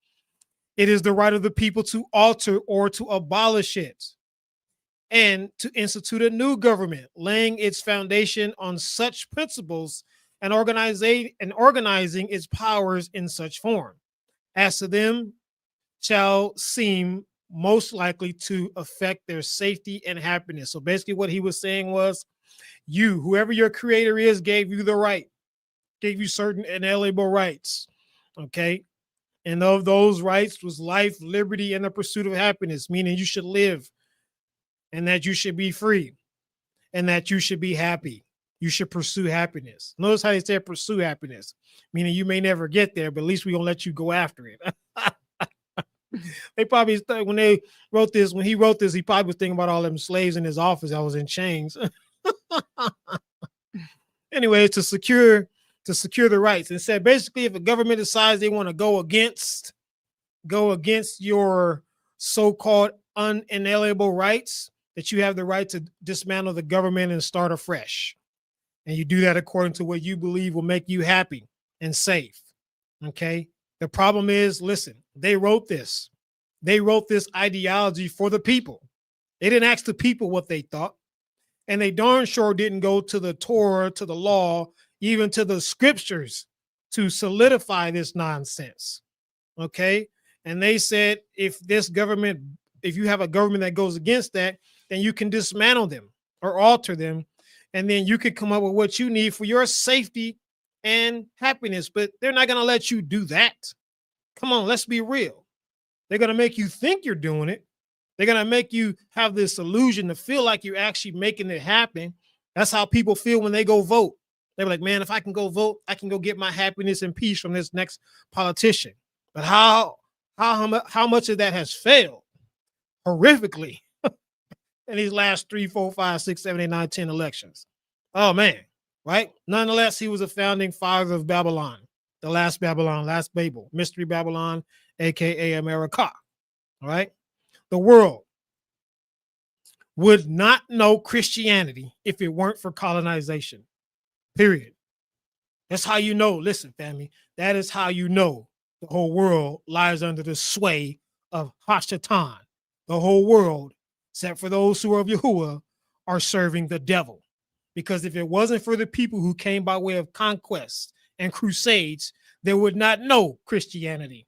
it is the right of the people to alter or to abolish it and to institute a new government, laying its foundation on such principles and organizing its powers in such form as to them shall seem most likely to affect their safety and happiness. So basically what he was saying was, you, whoever your creator is, gave you the right, gave you certain inalienable rights, okay? And of those rights was life, liberty, and the pursuit of happiness, meaning you should live and that you should be free and that you should be happy. You should pursue happiness. Notice how they said pursue happiness, meaning you may never get there, but at least we're going to let you go after it. They probably, when he wrote this, he probably was thinking about all them slaves in his office that was in chains. Anyway, to secure the rights. And said basically, if a government decides they want to go against your so-called unalienable rights, that you have the right to dismantle the government and start afresh. And you do that according to what you believe will make you happy and safe. Okay. The problem is, listen, they wrote this ideology for the people. They didn't ask the people what they thought. And they darn sure didn't go to the Torah, to the law, even to the scriptures to solidify this nonsense. Okay. And they said, if you have a government that goes against that, then you can dismantle them or alter them. And then you could come up with what you need for your safety and happiness. But they're not going to let you do that. Come on, let's be real. They're going to make you think you're doing it. They're going to make you have this illusion to feel like you're actually making it happen. That's how people feel when they go vote. They're like, man, if I can go vote, I can go get my happiness and peace from this next politician. But how much of that has failed horrifically in these last 3, 4, 5, 6, 7, 8, 9, 10 elections? Oh, man, right? Nonetheless, he was a founding father of Babylon, the last Babylon, last Babel, Mystery Babylon, a.k.a. America, all right? The world would not know Christianity if it weren't for colonization, period. That's how you know, listen, family, that is how you know the whole world lies under the sway of Hashatan. The whole world, except for those who are of Yahuwah, are serving the devil. Because if it wasn't for the people who came by way of conquest and crusades, they would not know Christianity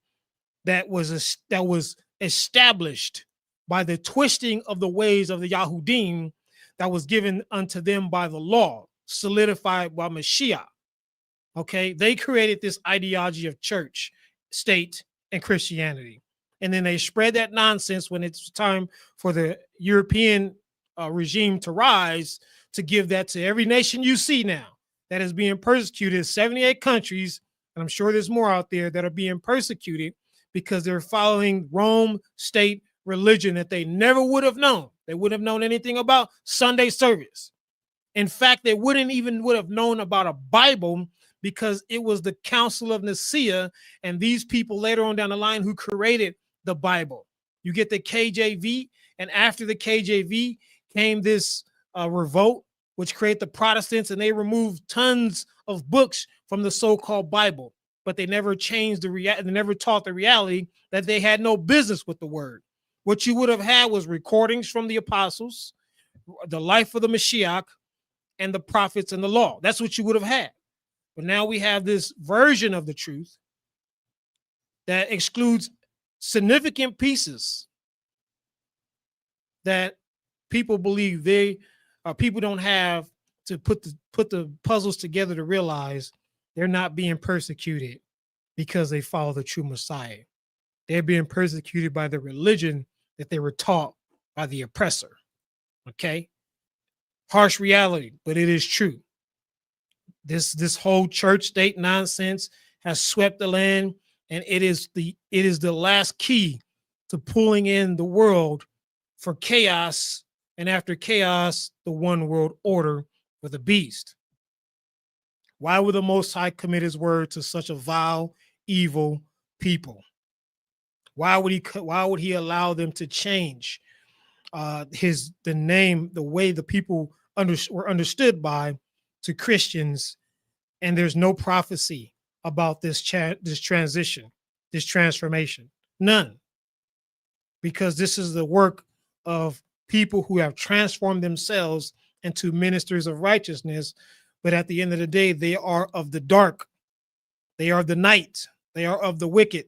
that was established by the twisting of the ways of the Yahudim that was given unto them by the law, solidified by Mashiach. Okay, they created this ideology of church, state, and Christianity. And then they spread that nonsense when it's time for the European regime to rise, to give that to every nation you see now that is being persecuted, 78 countries, and I'm sure there's more out there that are being persecuted because they're following Rome state religion that they never would have known. They wouldn't have known anything about Sunday service. In fact, they would have known about a Bible because it was the Council of Nicaea and these people later on down the line who created the Bible. You get the KJV, and after the KJV came this revolt, which created the Protestants, and they removed tons of books from the so-called Bible, but they never changed they never taught the reality that they had no business with the word. What you would have had was recordings from the apostles, the life of the Mashiach, and the prophets and the law. That's what you would have had. But now we have this version of the truth that excludes significant pieces that people believe people don't have to put the puzzles together to realize they're not being persecuted because they follow the true Messiah. They're being persecuted by the religion that they were taught by the oppressor. Okay? Harsh reality, but it is true. This whole church state nonsense has swept the land, and it is the last key to pulling in the world for chaos, and after chaos, the one world order for the beast. Why would the Most High commit his word to such a vile, evil people? Why would he allow them to change the name, the way the people were understood by, to Christians, and there's no prophecy about this transition, this transformation? None. Because this is the work of people who have transformed themselves into ministers of righteousness, but at the end of the day, they are of the dark. They are of the night. They are of the wicked.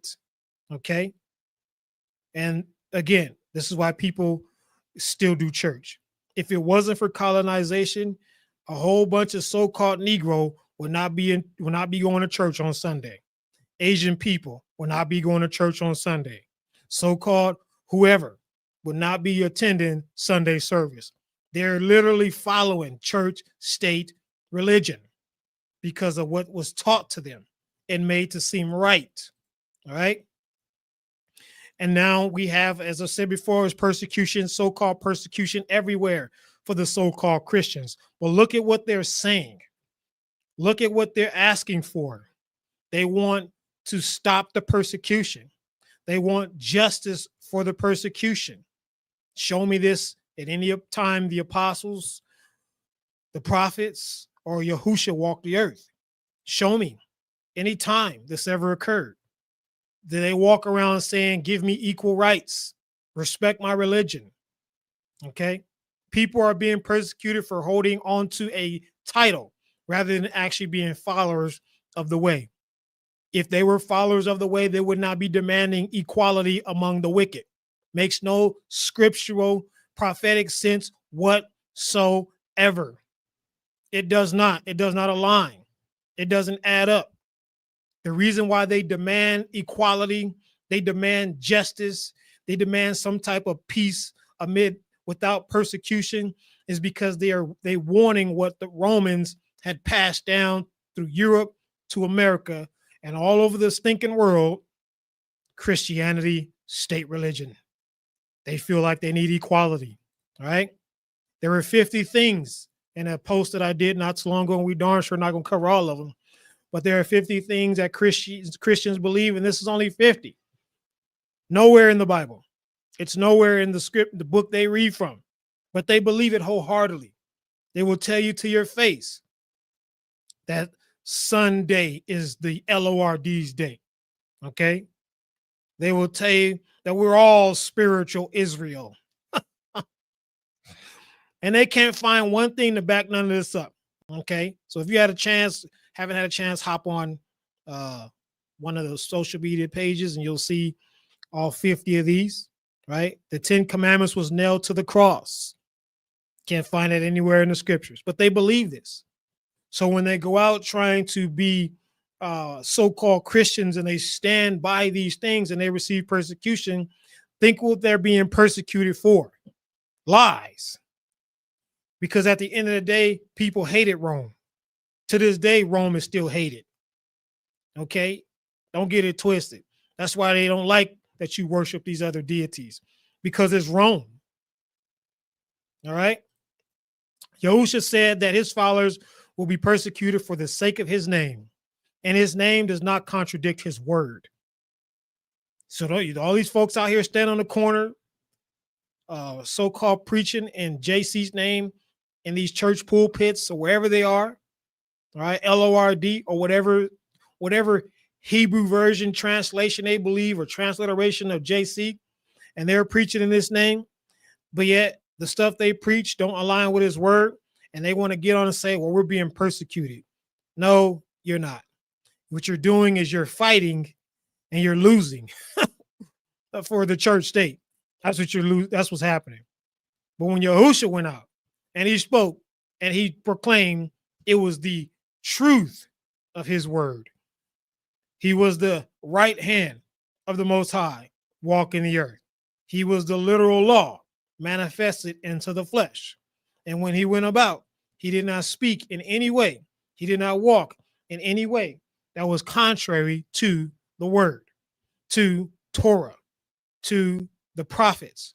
Okay? And again, this is why people still do church. If it wasn't for colonization, a whole bunch of so-called Negro would not be going to church on Sunday. Asian people would not be going to church on Sunday. So-called whoever would not be attending Sunday service. They're literally following church, state, religion because of what was taught to them and made to seem right. All right. And now we have, as I said before, is persecution, so-called persecution everywhere for the so-called Christians. Well, look at what they're saying. Look at what they're asking for. They want to stop the persecution. They want justice for the persecution. Show me this at any time the apostles, the prophets, or Yahusha walked the earth. Show me any time this ever occurred. Did they walk around saying, give me equal rights, respect my religion? Okay. People are being persecuted for holding on to a title rather than actually being followers of the way. If they were followers of the way, they would not be demanding equality among the wicked. Makes no scriptural prophetic sense whatsoever. It does not. It does not align. It doesn't add up. The reason why they demand equality, they demand justice, they demand some type of peace without persecution, is because they warning what the Romans had passed down through Europe to America and all over the stinking world: Christianity, state religion. They feel like they need equality. All right. There were 50 things in a post that I did not so long ago, and we darn sure not going to cover all of them. But there are 50 things that Christians believe, and this is only 50. Nowhere in the Bible. It's nowhere in the book they read from, but they believe it wholeheartedly. They will tell you to your face that Sunday is the Lord's day. Okay? They will tell you that we're all spiritual Israel. And they can't find one thing to back none of this up. Okay? So if you haven't had a chance, hop on one of those social media pages and you'll see all 50 of these, right? The 10 Commandments was nailed to the cross. Can't find it anywhere in the scriptures, but they believe this. So when they go out trying to be so-called Christians and they stand by these things and they receive persecution, think what they're being persecuted for. Lies. Because at the end of the day, people hated Rome. To this day, Rome is still hated. Okay? Don't get it twisted. That's why they don't like that you worship these other deities, because it's Rome. All right? Yahusha said that his followers will be persecuted for the sake of his name, and his name does not contradict his word. So all these folks out here standing on the corner, so-called preaching in JC's name in these church pulpits or wherever they are, all right, LORD or whatever Hebrew version translation they believe or transliteration of JC, and they're preaching in this name, but yet the stuff they preach don't align with his word, and they want to get on and say, well, we're being persecuted. No, you're not. What you're doing is you're fighting and you're losing for the church state. That's what's happening. But when Yahusha went out and he spoke and he proclaimed, it was the truth of his word. He was the right hand of the Most High walking the earth. He was the literal law manifested into the flesh. And when he went about, he did not speak in any way. He did not walk in any way that was contrary to the word, to Torah, to the prophets.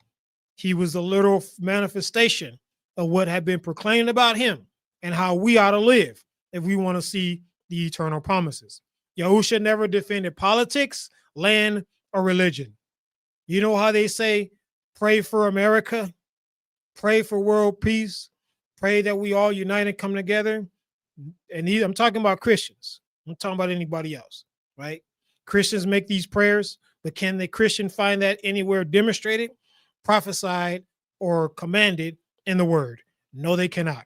He was the literal manifestation of what had been proclaimed about him and how we ought to live if we want to see the eternal promises. Yahusha never defended politics, land, or religion. You know how they say, pray for America, pray for world peace, pray that we all unite and come together. And I'm talking about Christians. I'm talking about anybody else, right? Christians make these prayers, but can the Christian find that anywhere demonstrated, prophesied, or commanded in the word? No, they cannot.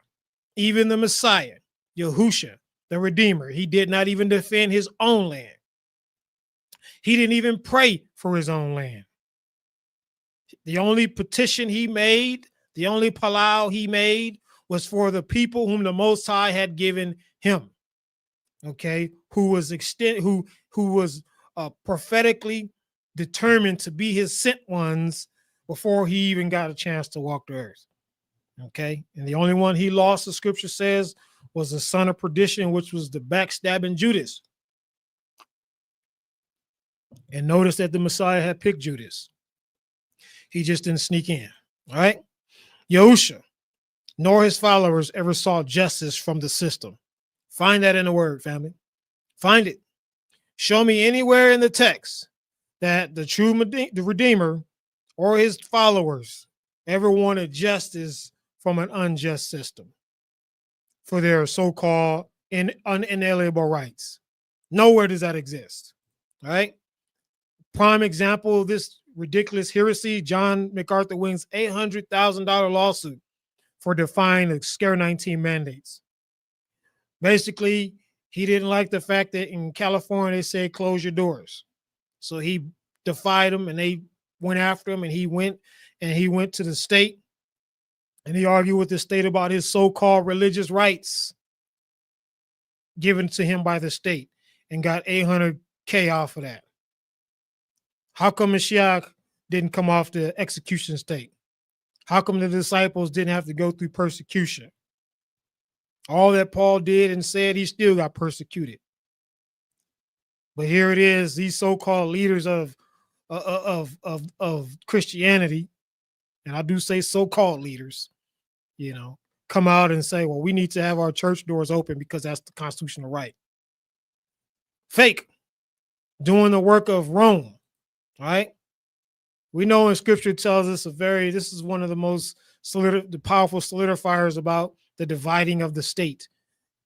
Even the Messiah, Yahusha, the Redeemer, he did not even defend his own land. He didn't even pray for his own land. The only petition he made, the only palau he made was for the people whom the Most High had given him. Okay, who was prophetically determined to be his sent ones before he even got a chance to walk the earth. Okay, and the only one he lost, the scripture says, was the son of perdition, which was the backstabbing Judas. And notice that the Messiah had picked Judas. He just didn't sneak in. All right. Yahusha, nor his followers ever saw justice from the system. Find that in the word, family. Find it. Show me anywhere in the text that the Redeemer or his followers ever wanted justice from an unjust system for their so-called unalienable rights. Nowhere does that exist. All right. Prime example of this ridiculous heresy, John MacArthur wins $800,000 lawsuit for defying the Scare 19 mandates. Basically, he didn't like the fact that in California they said close your doors. So he defied them and they went after him, and he went to the state and he argued with the state about his so-called religious rights given to him by the state and got $800K off of that. How come Mashiach didn't come off the execution stake? How come the disciples didn't have to go through persecution? All that Paul did and said, he still got persecuted. But here it is, these so-called leaders of Christianity, and I do say so-called leaders, come out and say, well, we need to have our church doors open because that's the constitutional right. Fake. Doing the work of Rome. Right? We know in scripture tells us this is one of the most powerful solidifiers about the dividing of the state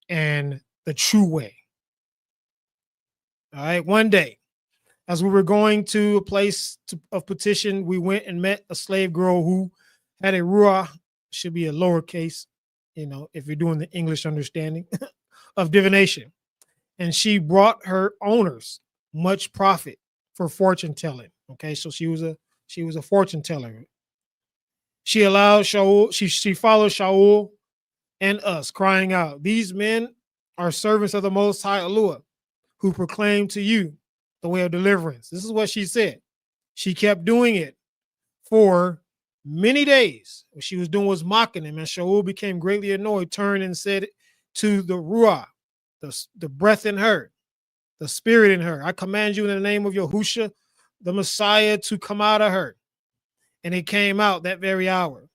and the true way. All right. One day, as we were going to a place of petition, we went and met a slave girl who had a ruah, should be a lowercase, if you're doing the English understanding of divination. And she brought her owners much profit for fortune telling. Okay, so she was a fortune teller. She allowed Shaul, she followed Shaul and us, crying out, these men are servants of the Most High Allah, who proclaim to you the way of deliverance. This is what she said. She kept doing it for many days. What she was doing was mocking him, and Shaul became greatly annoyed, turned and said to the Ruah, the breath in her, the spirit in her, I command you in the name of Yahusha, the Messiah, to come out of her. And it came out that very hour.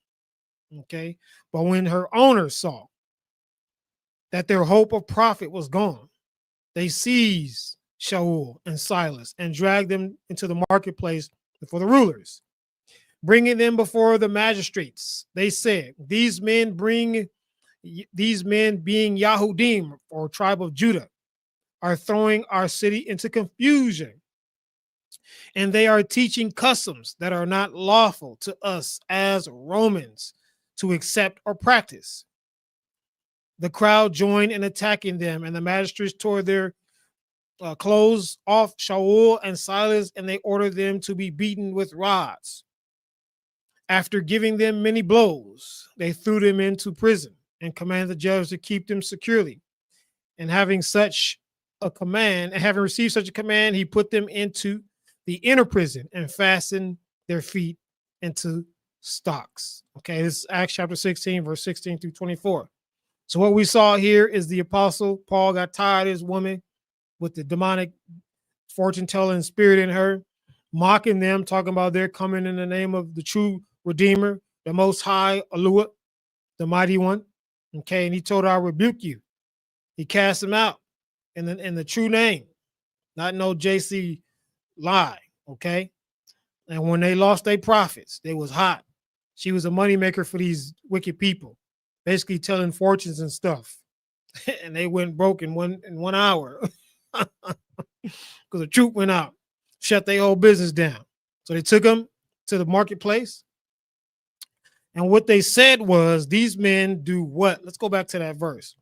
Okay. But when her owners saw that their hope of profit was gone, they seized Shaul and Silas and dragged them into the marketplace before the rulers, bringing them before the magistrates. They said, these men being Yahudim, or tribe of Judah, are throwing our city into confusion, and they are teaching customs that are not lawful to us as Romans to accept or practice. The crowd joined in attacking them, and the magistrates tore their clothes off Shaul and Silas, and they ordered them to be beaten with rods. After giving them many blows, they threw them into prison and commanded the judge to keep them securely. And having received such a command, he put them into the inner prison and fastened their feet into stocks. Okay, this is Acts chapter 16, verse 16 through 24. So what we saw here is the apostle Paul got tired of his woman with the demonic fortune telling spirit in her, mocking them, talking about they're coming in the name of the true Redeemer, the Most High, Allah, the Mighty One. Okay, and he told her, I rebuke you. He cast them out in the true name, not no JC lie. Okay. And when they lost their profits, they was hot. She was a moneymaker for these wicked people, basically telling fortunes and stuff. And they went broke in 1 hour because the troop went out, shut their whole business down. So they took them to the marketplace. And what they said was, these men do what? Let's go back to that verse.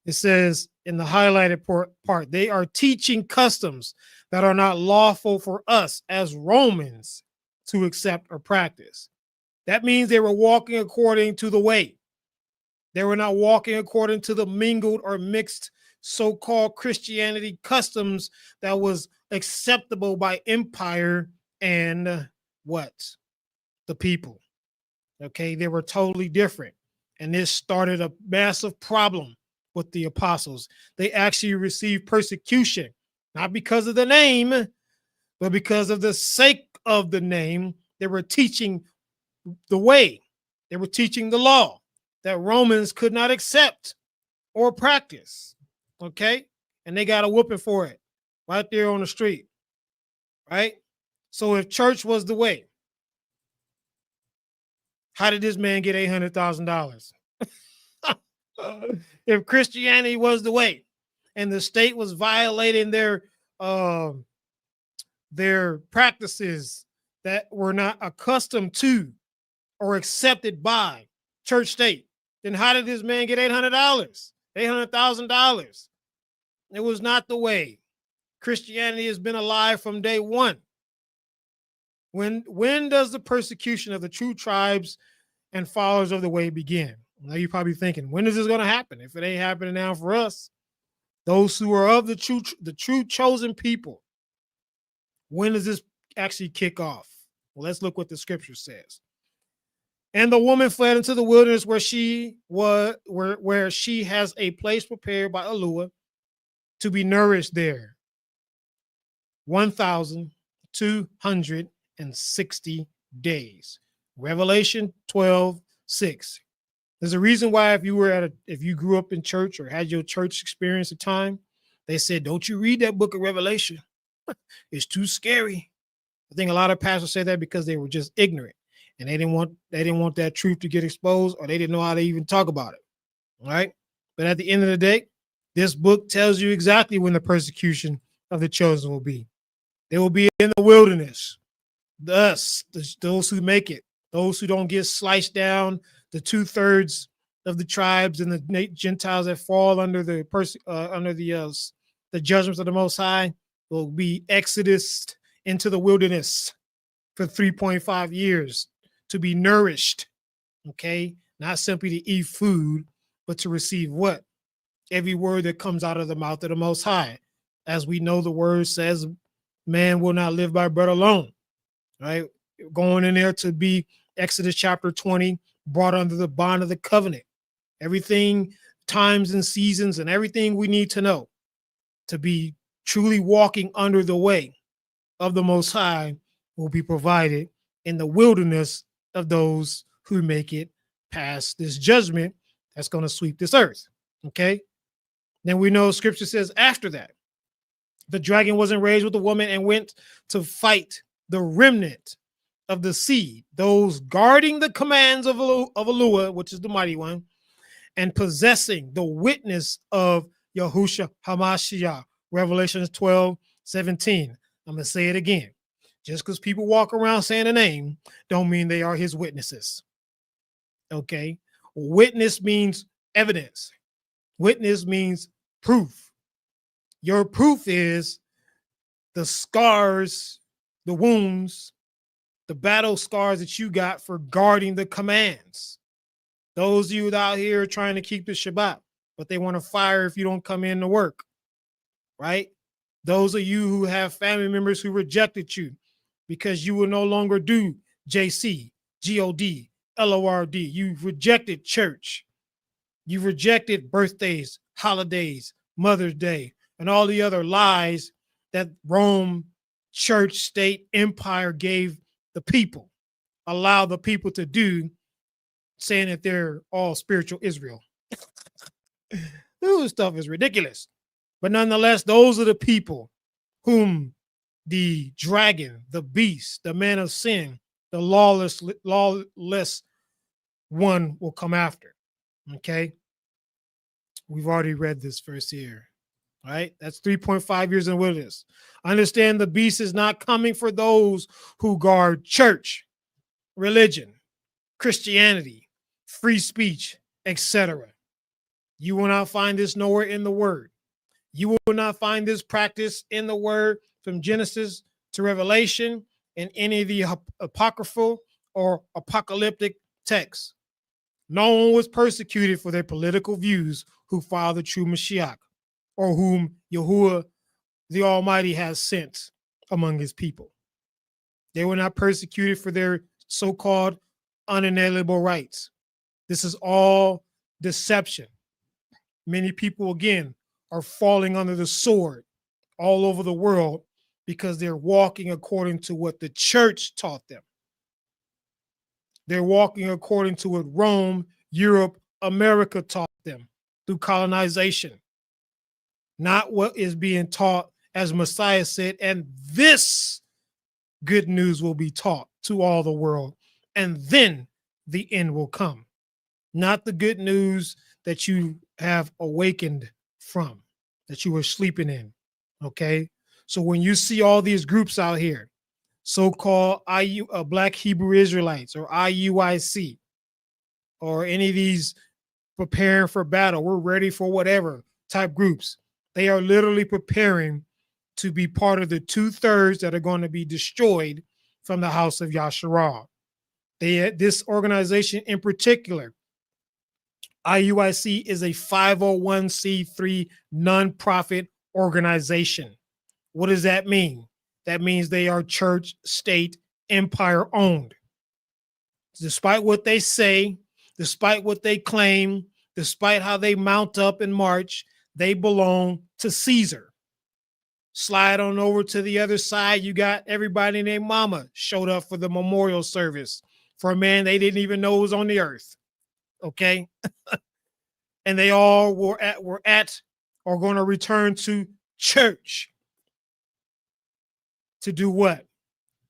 It says in the highlighted part, they are teaching customs that are not lawful for us as Romans to accept or practice. That means they were walking according to the way. They were not walking according to the mingled or mixed so-called Christianity customs that was acceptable by empire and what? The people. Okay, they were totally different. And this started a massive problem with the apostles. They actually received persecution, not because of the name, but because of the sake of the name. They were teaching the way. They were teaching the law that Romans could not accept or practice. Okay, and they got a whooping for it right there on the street. Right. So if church was the way, how did this man get $800,000? If Christianity was the way, and the state was violating their practices that were not accustomed to or accepted by church state, then how did this man get $800, $800,000? It was not the way. Christianity has been alive from day one. When does the persecution of the true tribes and followers of the way begin? Now you're probably thinking, when is this going to happen? If it ain't happening now for us, those who are of the true chosen people, when does this actually kick off? Well, let's look what the scripture says. And the woman fled into the wilderness where she has a place prepared by Yahuwah to be nourished there 1,260 days. Revelation 12:6. There's a reason why if you grew up in church or had your church experience at time, they said, don't you read that book of Revelation. It's too scary. I think a lot of pastors say that because they were just ignorant and they didn't want that truth to get exposed, or they didn't know how to even talk about it. All right. But at the end of the day, this book tells you exactly when the persecution of the chosen will be. They will be in the wilderness. Those who make it, those who don't get sliced down, the 2/3 of the tribes and the Gentiles that fall under the judgments of the Most High will be exodused into the wilderness for 3.5 years to be nourished. Okay, not simply to eat food, but to receive what? Every word that comes out of the mouth of the Most High. As we know, the word says, man will not live by bread alone. Right, going in there to be Exodus chapter 20, brought under the bond of the covenant. Everything, times and seasons, and everything we need to know to be truly walking under the way of the Most High will be provided in the wilderness of those who make it past this judgment that's going to sweep this earth. Okay. Then we know scripture says after that, the dragon was enraged with the woman and went to fight the remnant of the seed, those guarding the commands of Yahuwah, which is the mighty one, and possessing the witness of Yahusha Hamashiach. Revelation 12:17. I'm going to say it again. Just because people walk around saying a name don't mean they are his witnesses. Okay. Witness means evidence. Witness means proof. Your proof is the scars, the wounds, the battle scars that you got for guarding the commands. Those of you out here trying to keep the Shabbat, but they want to fire if you don't come in to work, right? Those of you who have family members who rejected you because you will no longer do JC, GOD, LORD. You've rejected church. You've rejected birthdays, holidays, Mother's Day, and all the other lies that Rome, church, state, empire gave the people, allow the people to do, saying that they're all spiritual Israel. This stuff is ridiculous. But nonetheless, those are the people whom the dragon, the beast, the man of sin, the lawless one will come after. Okay. We've already read this verse here. All right. That's 3.5 years in the wilderness. Understand the beast is not coming for those who guard church, religion, Christianity, free speech, etc. You will not find this nowhere in the word. You will not find this practice in the word from Genesis to Revelation in any of the apocryphal or apocalyptic texts. No one was persecuted for their political views who follow the true Mashiach, or whom Yahuwah the Almighty has sent among his people. They were not persecuted for their so-called unalienable rights. This is all deception. Many people, again, are falling under the sword all over the world because they're walking according to what the church taught them. They're walking according to what Rome, Europe, America taught them through colonization, not what is being taught as Messiah said, and this good news will be taught to all the world, and then the end will come. Not the good news that you have awakened from, that you were sleeping in, okay? So when you see all these groups out here, so-called Black Hebrew Israelites or IUIC, or any of these preparing for battle, we're ready for whatever type groups, they are literally preparing to be part of the 2/3 that are going to be destroyed from the house of Yahshua. This organization in particular, IUIC, is a 501c3 nonprofit organization. What does that mean? That means they are church, state, empire owned. Despite what they say, despite what they claim, despite how they mount up and march, they belong to Caesar. Slide on over to the other side. You got everybody named Mama showed up for the memorial service for a man they didn't even know was on the earth. Okay. And they all were at or going to return to church to do what?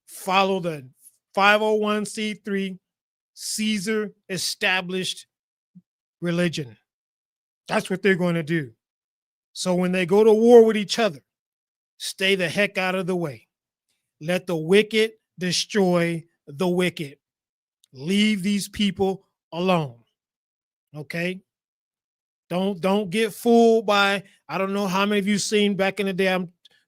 Follow the 501c3 Caesar established religion. That's what they're going to do. So when they go to war with each other, stay the heck out of the way. Let the wicked destroy the wicked. Leave these people alone. Okay? Don't get fooled by, I don't know how many of you seen back in the day, I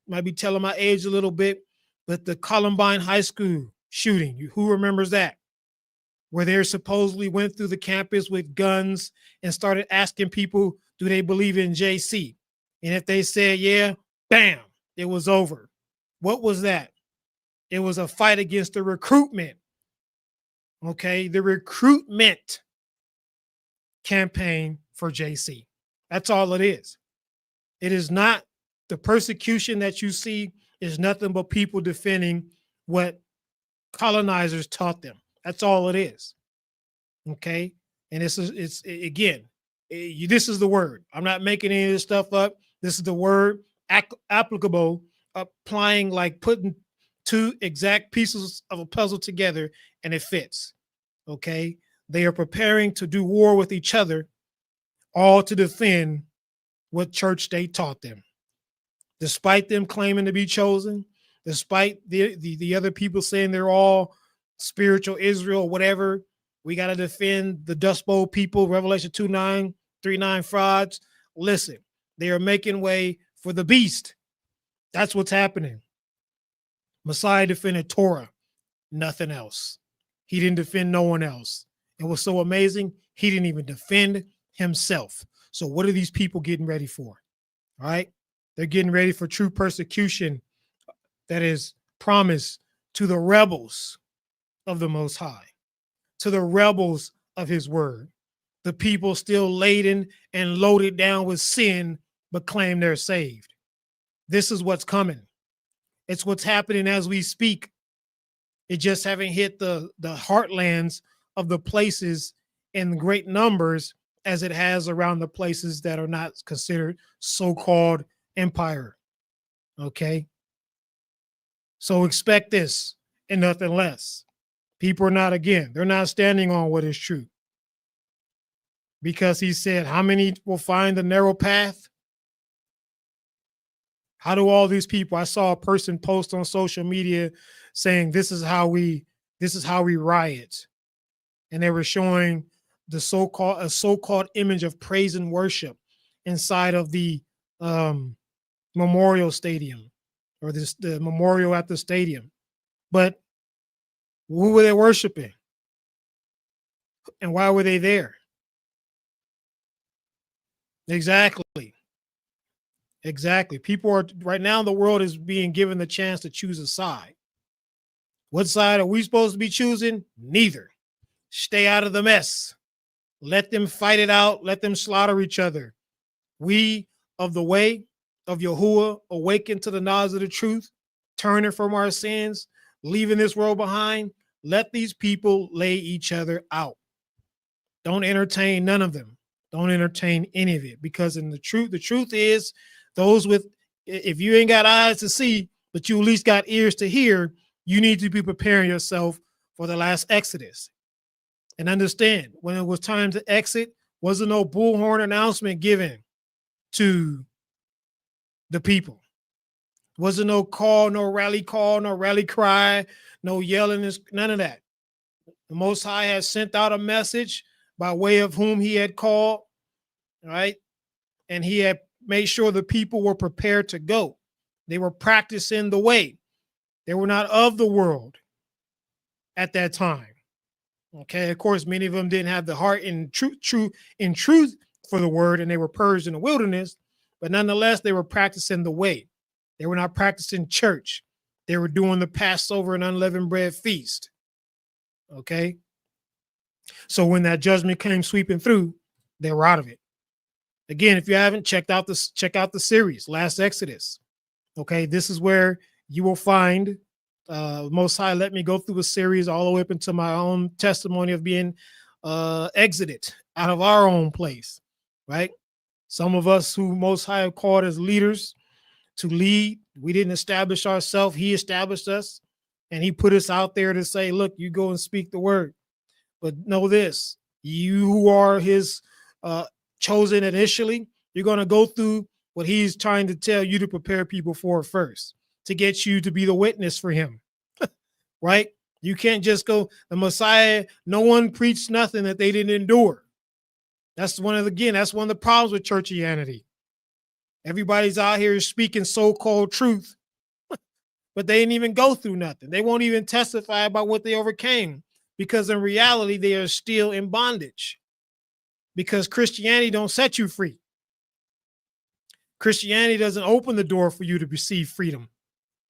might be telling my age a little bit, but the Columbine High School shooting, who remembers that? Where they supposedly went through the campus with guns and started asking people, do they believe in JC? And if they said, yeah, bam, it was over. What was that? It was a fight against the recruitment. Okay, the recruitment campaign for JC. That's all it is. It is not the persecution that you see is nothing but people defending what colonizers taught them. That's all it is. Okay, and this is this is the word. I'm not making any of this stuff up. This is the word applicable, applying, like putting two exact pieces of a puzzle together and it fits. Okay, they are preparing to do war with each other, all to defend what church state taught them. Despite them claiming to be chosen, despite the other people saying they're all spiritual Israel, whatever, we got to defend the Dust Bowl people, Revelation 2:9, 3:9 frauds. Listen, they are making way for the beast. That's what's happening. Messiah defended Torah, nothing else. He didn't defend no one else. It was so amazing, he didn't even defend himself. So what are these people getting ready for? All right? They're getting ready for true persecution that is promised to the rebels of the Most High, to the rebels of his word, the people still laden and loaded down with sin, but claim they're saved. This is what's coming. It's what's happening as we speak. It just haven't hit the heartlands of the places in great numbers as it has around the places that are not considered so-called empire. Okay. So expect this and nothing less. People are not, again, they're not standing on what is true. Because he said, how many will find the narrow path? How do all these people? I saw a person post on social media saying this is how we riot. And they were showing the so-called image of praise and worship inside of the memorial stadium, or the memorial at the stadium. But who were they worshiping? And why were they there? Exactly. People are right now, the world is being given the chance to choose a side. What side are we supposed to be choosing? Neither. Stay out of the mess. Let them fight it out. Let them slaughter each other. We of the way of Yahuwah, awaken to the knowledge of the truth, turning from our sins, leaving this world behind. Let these people lay each other out. Don't entertain none of them. Don't entertain any of it, because in the truth is, those with, if you ain't got eyes to see, but you at least got ears to hear, you need to be preparing yourself for the last Exodus. And understand, when it was time to exit, wasn't no bullhorn announcement given to the people. Wasn't no call, no rally cry, no yelling, none of that. The Most High has sent out a message by way of whom he had called, right? And he had made sure the people were prepared to go. They were practicing the way. They were not of the world at that time. Okay, of course, many of them didn't have the heart in truth for the word, and they were purged in the wilderness. But nonetheless, they were practicing the way. They were not practicing church. They were doing the Passover and unleavened bread feast. Okay, so when that judgment came sweeping through, they were out of it. Again, if you haven't checked out this, check out the series, Last Exodus. Okay, this is where you will find Most High let me go through a series all the way up into my own testimony of being exited out of our own place, right? Some of us who Most High have called as leaders to lead, we didn't establish ourselves. He established us, and he put us out there to say, look, you go and speak the word. But know this, you who are his chosen initially, you're going to go through what he's trying to tell you to prepare people for first, to get you to be the witness for him, right? You can't just go, the Messiah, no one preached nothing that they didn't endure. That's one of the problems with churchianity. Everybody's out here speaking so-called truth, but they didn't even go through nothing. They won't even testify about what they overcame, because in reality, they are still in bondage, because Christianity don't set you free. Christianity doesn't open the door for you to receive freedom.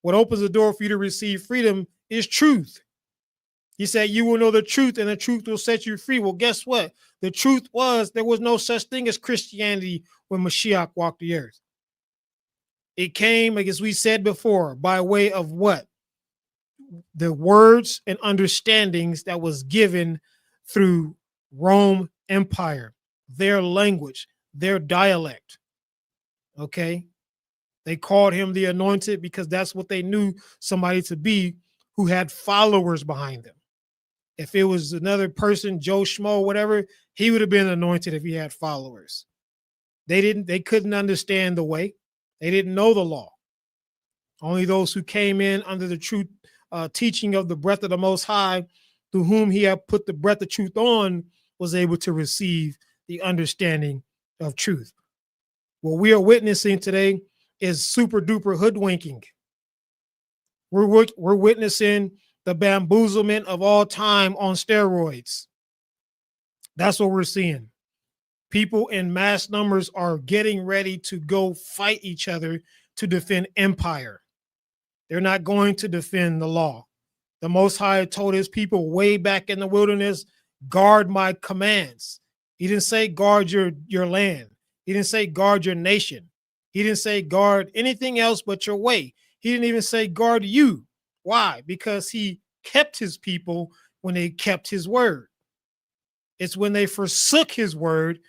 What opens the door for you to receive freedom is truth. He said, you will know the truth, and the truth will set you free. Well, guess what? The truth was, there was no such thing as Christianity when Mashiach walked the earth. It came, like as we said before, by way of what? The words and understandings that was given through Rome Empire, their language, their dialect. Okay. They called him the anointed because that's what they knew somebody to be who had followers behind them. If it was another person, Joe Schmo, whatever, he would have been anointed if he had followers. They couldn't understand the way. They didn't know the law. Only those who came in under the true teaching of the breath of the Most High, through whom he had put the breath of truth on, was able to receive the understanding of truth. What we are witnessing today is super duper hoodwinking. We're witnessing the bamboozlement of all time on steroids. That's what we're seeing. People in mass numbers are getting ready to go fight each other to defend empire. They're not going to defend the law. The Most High told his people way back in the wilderness, guard my commands. He didn't say guard your land. He didn't say guard your nation. He didn't say guard anything else but your way. He didn't even say guard you. Why? Because he kept his people when they kept his word. It's when they forsook his word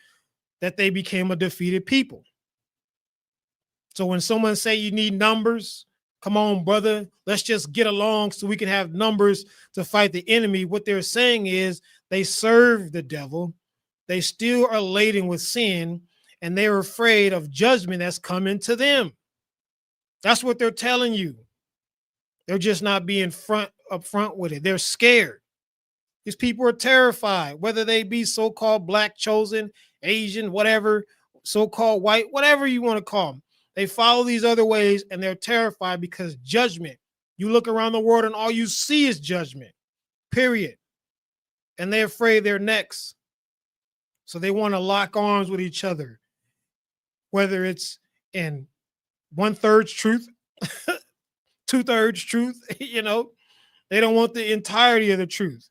that they became a defeated people. So when someone say you need numbers, come on, brother, let's just get along so we can have numbers to fight the enemy. What they're saying is they serve the devil. They still are laden with sin, and they're afraid of judgment that's coming to them. That's what they're telling you. They're just not being upfront with it. They're scared. These people are terrified, whether they be so-called black chosen, Asian, whatever, so-called white, whatever you want to call them. They follow these other ways, and they're terrified because judgment. You look around the world and all you see is judgment, period. And they're afraid they're next. So they want to lock arms with each other, whether it's in 1/3 truth, 2/3 truth, they don't want the entirety of the truth.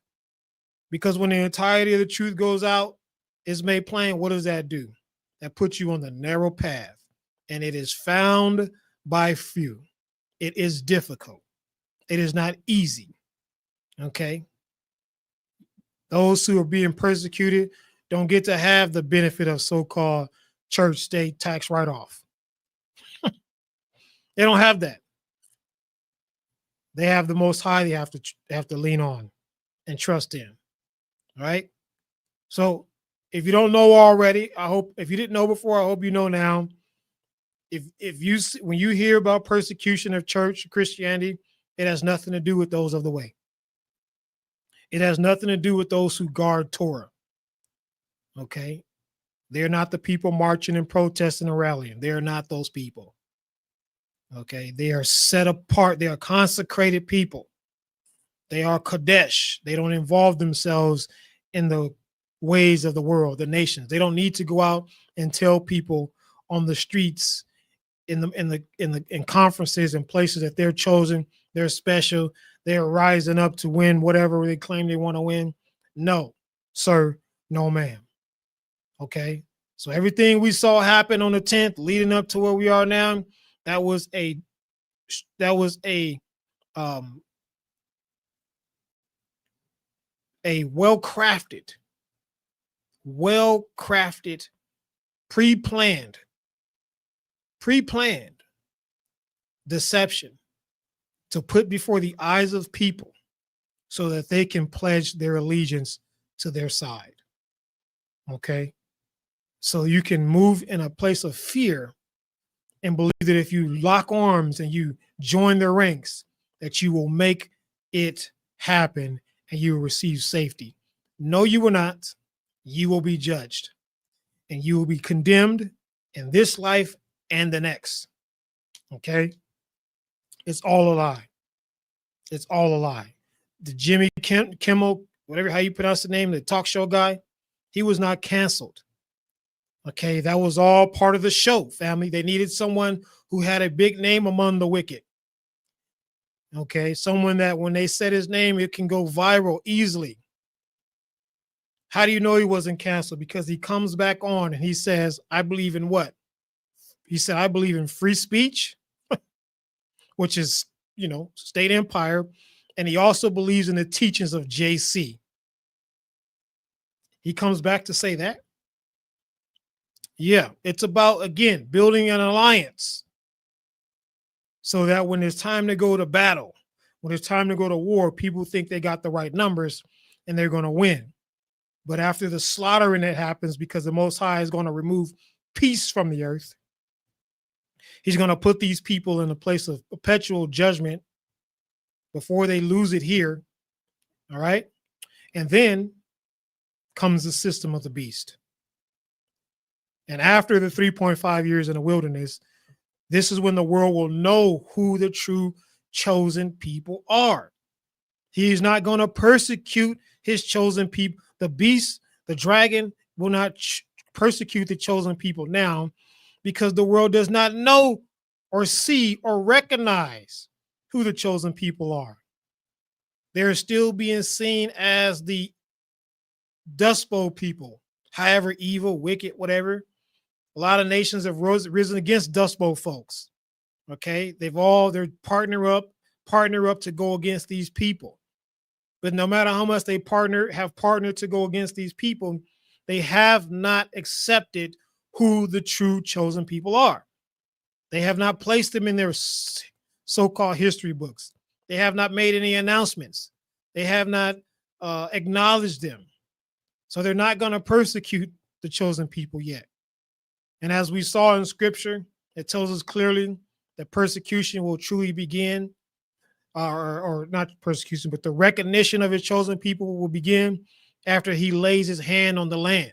Because when the entirety of the truth goes out, it's made plain. What does that do? That puts you on the narrow path. And it is found by few. It is difficult. It is not easy. Okay? Those who are being persecuted don't get to have the benefit of so-called church state tax write-off. They don't have that. They have the Most High they have to lean on and trust in. All right? So if you don't know already, I hope, if you didn't know before, I hope you know now. When you hear about persecution of church Christianity, it has nothing to do with those of the way. It has nothing to do with those who guard Torah. Okay? They're not the people marching and protesting and rallying. They're not those people. Okay? They are set apart. They are consecrated people. They are Kadesh. They don't involve themselves in the ways of the world, the nations. They don't need to go out and tell people on the streets, in conferences and places that they're chosen, they're special, they're rising up to win whatever they claim they want to win. No, sir, no ma'am. Okay, so everything we saw happen on the 10th, leading up to where we are now, that was a well-crafted, pre-planned deception to put before the eyes of people so that they can pledge their allegiance to their side. Okay? So you can move in a place of fear and believe that if you lock arms and you join their ranks, that you will make it happen and you will receive safety. No, you will not. You will be judged and you will be condemned in this life and the next. Okay? It's all a lie. It's all a lie. The Jimmy Kimmel, whatever, how you pronounce the name, the talk show guy, he was not canceled. Okay, that was all part of the show, family. They needed someone who had a big name among the wicked. Okay, someone that when they said his name, it can go viral easily. How do you know he wasn't canceled? Because he comes back on and he says, I believe in what? He said, I believe in free speech, which is, state empire. And he also believes in the teachings of JC. He comes back to say that. Yeah, it's about, again, building an alliance so that when it's time to go to battle, when it's time to go to war, people think they got the right numbers and they're going to win. But after the slaughtering that happens, because the Most High is going to remove peace from the earth, he's going to put these people in a place of perpetual judgment before they lose it here. All right. And then comes the system of the beast. And after the 3.5 years in the wilderness, this is when the world will know who the true chosen people are. He's not going to persecute his chosen people. The beast, the dragon, will not persecute the chosen people now because the world does not know or see or recognize who the chosen people are. They're still being seen as the Dust Bowl people, however evil, wicked, whatever. A lot of nations have risen against Dust Bowl folks. Okay, they're partner up to go against these people. But no matter how much they have partnered to go against these people, they have not accepted who the true chosen people are. They have not placed them in their so-called history books. They have not made any announcements. They have not acknowledged them. So they're not going to persecute the chosen people yet. And as we saw in Scripture, it tells us clearly that persecution will truly begin, or not persecution, but the recognition of his chosen people will begin after he lays his hand on the land.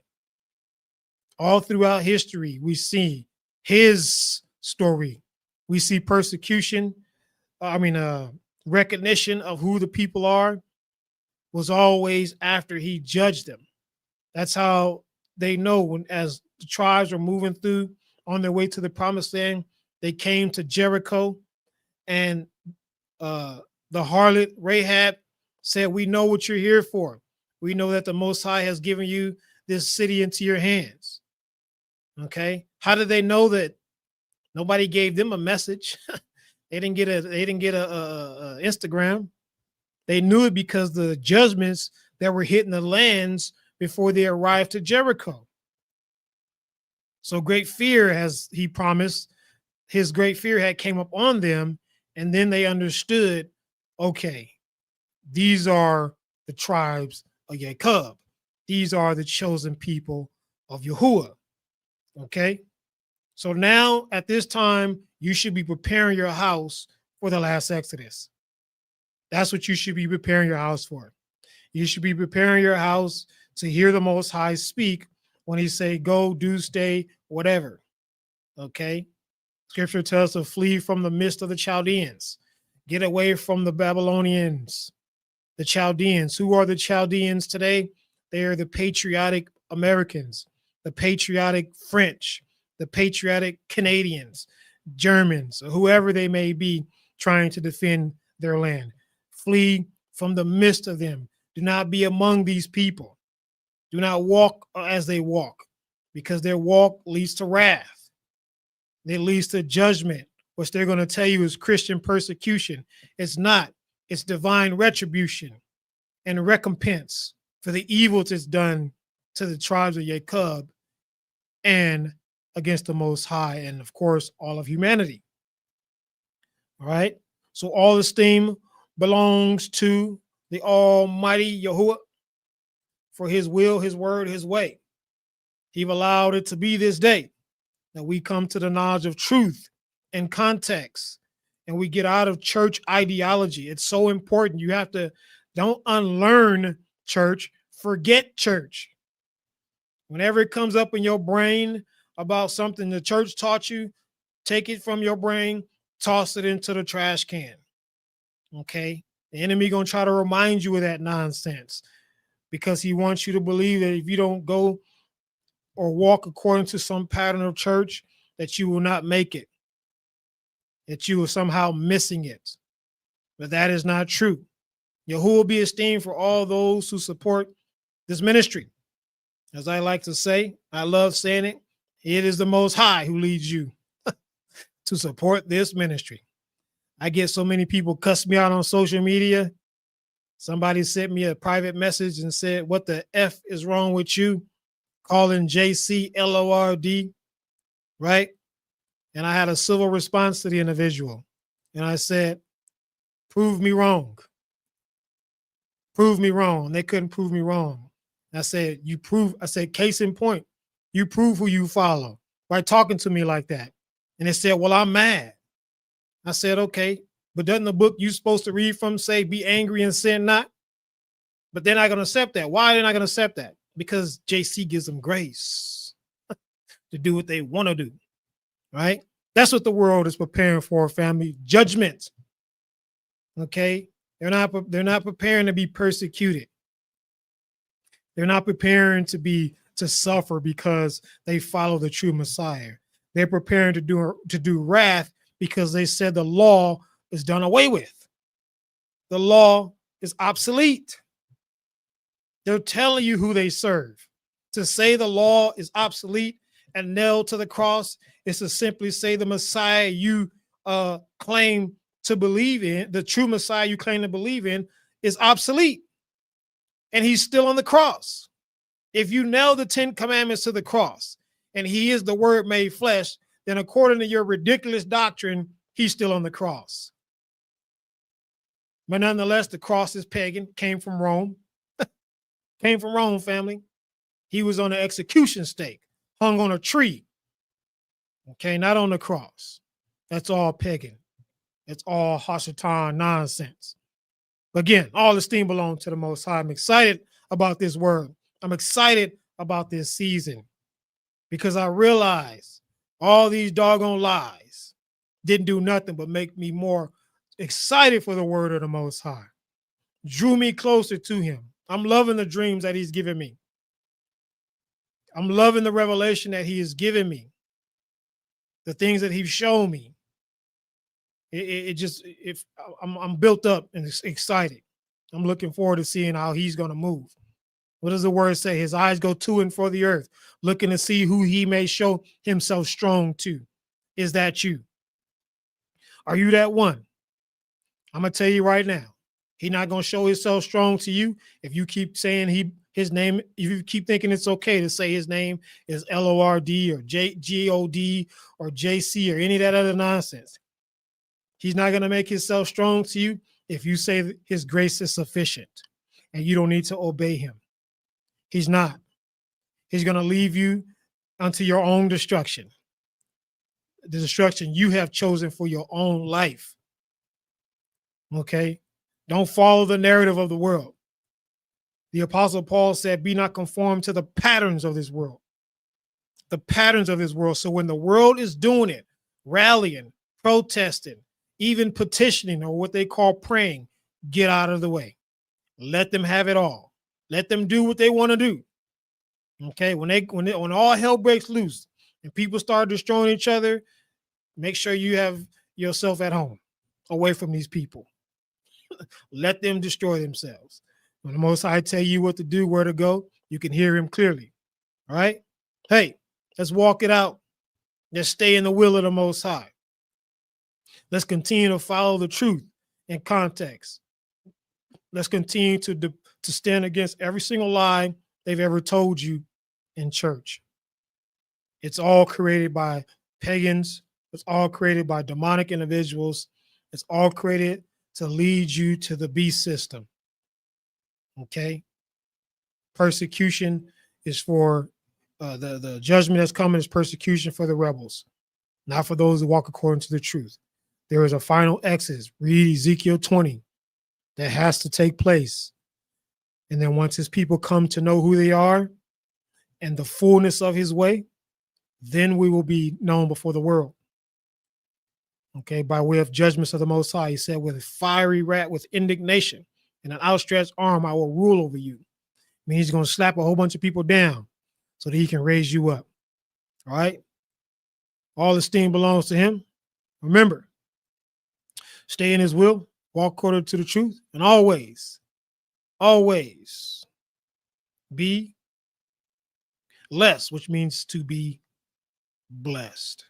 All throughout history, we see his story. We see persecution, recognition of who the people are was always after he judged them. That's how they know when, as the tribes were moving through on their way to the promised land, they came to Jericho, and the harlot Rahab said, "We know what you're here for. We know that the Most High has given you this city into your hands." Okay, how did they know that? Nobody gave them a message. They didn't get a Instagram. They knew it because the judgments that were hitting the lands before they arrived to Jericho. So great fear, as he promised, his great fear had came up on them, and then they understood, okay, these are the tribes of Jacob. These are the chosen people of Yahuwah. Okay, so now at this time, you should be preparing your house for the last Exodus. That's what you should be preparing your house for. You should be preparing your house to hear the Most High speak when he say, go, do, stay, whatever. Okay, Scripture tells us to flee from the midst of the Chaldeans. Get away from the Babylonians, the Chaldeans. Who are the Chaldeans today? They are the patriotic Americans, the patriotic French, the patriotic Canadians, Germans, or whoever they may be trying to defend their land. Flee from the midst of them. Do not be among these people. Do not walk as they walk, because their walk leads to wrath. It leads to judgment, which they're going to tell you is Christian persecution. It's not. It's divine retribution and recompense for the evil that's done to the tribes of Jacob and against the Most High, and of course, all of humanity. All right. So all esteem belongs to the Almighty Yahuwah for his will, his word, his way. He've allowed it to be this day that we come to the knowledge of truth and context, and we get out of church ideology. It's so important. You have to, don't unlearn church, forget church. Whenever it comes up in your brain about something the church taught you, take it from your brain, toss it into the trash can. Okay? The enemy going to try to remind you of that nonsense because he wants you to believe that if you don't go or walk according to some pattern of church, that you will not make it, that you are somehow missing it. But that is not true. Yahuwah will be esteemed for all those who support this ministry. As I like to say, I love saying it, it is the Most High who leads you to support this ministry. I get so many people cuss me out on social media. Somebody sent me a private message and said, what the F is wrong with you? Calling JC LORD, right? And I had a civil response to the individual. And I said, prove me wrong. Prove me wrong. They couldn't prove me wrong. I said, case in point, you prove who you follow by talking to me like that. And they said, well, I'm mad. I said, okay, but doesn't the book you're supposed to read from say, be angry and sin not? But they're not going to accept that. Why are they not going to accept that? Because JC gives them grace to do what they want to do, right? That's what the world is preparing for, family. Judgment, okay? They're not preparing to be persecuted. They're not preparing to suffer because they follow the true Messiah. They're preparing to do wrath because they said the law is done away with. The law is obsolete. They're telling you who they serve. To say the law is obsolete and nailed to the cross is to simply say the Messiah you claim to believe in, the true Messiah you claim to believe in, is obsolete. And he's still on the cross. If you nail the 10 commandments to the cross and he is the word made flesh, then according to your ridiculous doctrine, he's still on the cross. But nonetheless, the cross is pagan, came from Rome. Came from Rome, family. He was on the execution stake, hung on a tree. Okay, not on the cross. That's all pagan. It's all Hashatan nonsense. Again, all esteem belongs to the Most High. I'm excited about this word. I'm excited about this season because I realize all these doggone lies didn't do nothing but make me more excited for the word of the Most High. Drew me closer to him. I'm loving the dreams that he's given me. I'm loving the revelation that he has given me. The things that he's shown me. I'm built up and excited. I'm looking forward to seeing how he's going to move. What does the word say? His eyes go to and fro the earth, looking to see who he may show himself strong to. Is that you? Are you that one? I'm going to tell you right now. He's not going to show himself strong to you if you keep saying his name, if you keep thinking it's okay to say his name is Lord or God or JC or any of that other nonsense. He's not going to make himself strong to you if you say his grace is sufficient and you don't need to obey him. He's not. He's going to leave you unto your own destruction. The destruction you have chosen for your own life. Okay? Don't follow the narrative of the world. The Apostle Paul said, be not conformed to the patterns of this world. The patterns of this world. So when the world is doing it, rallying, protesting, even petitioning, or what they call praying, get out of the way. Let them have it all. Let them do what they want to do. Okay, when all hell breaks loose and people start destroying each other, make sure you have yourself at home, away from these people. Let them destroy themselves. When the Most High tell you what to do, where to go, you can hear him clearly. All right? Hey, let's walk it out. Let's stay in the will of the Most High. Let's continue to follow the truth in context. Let's continue to stand against every single lie they've ever told you in church. It's all created by pagans. It's all created by demonic individuals. It's all created to lead you to the beast system. Okay? Persecution is for the judgment that's coming is persecution for the rebels, not for those who walk according to the truth. There is a final exodus. Read Ezekiel 20. That has to take place. And then once his people come to know who they are and the fullness of his way, then we will be known before the world. Okay, by way of judgments of the Most High, he said, with fiery wrath, with indignation and an outstretched arm, I will rule over you. I mean, he's going to slap a whole bunch of people down so that he can raise you up. All right? All esteem belongs to him. Remember, stay in his will, walk according to the truth, and always be less, which means to be blessed.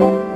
you.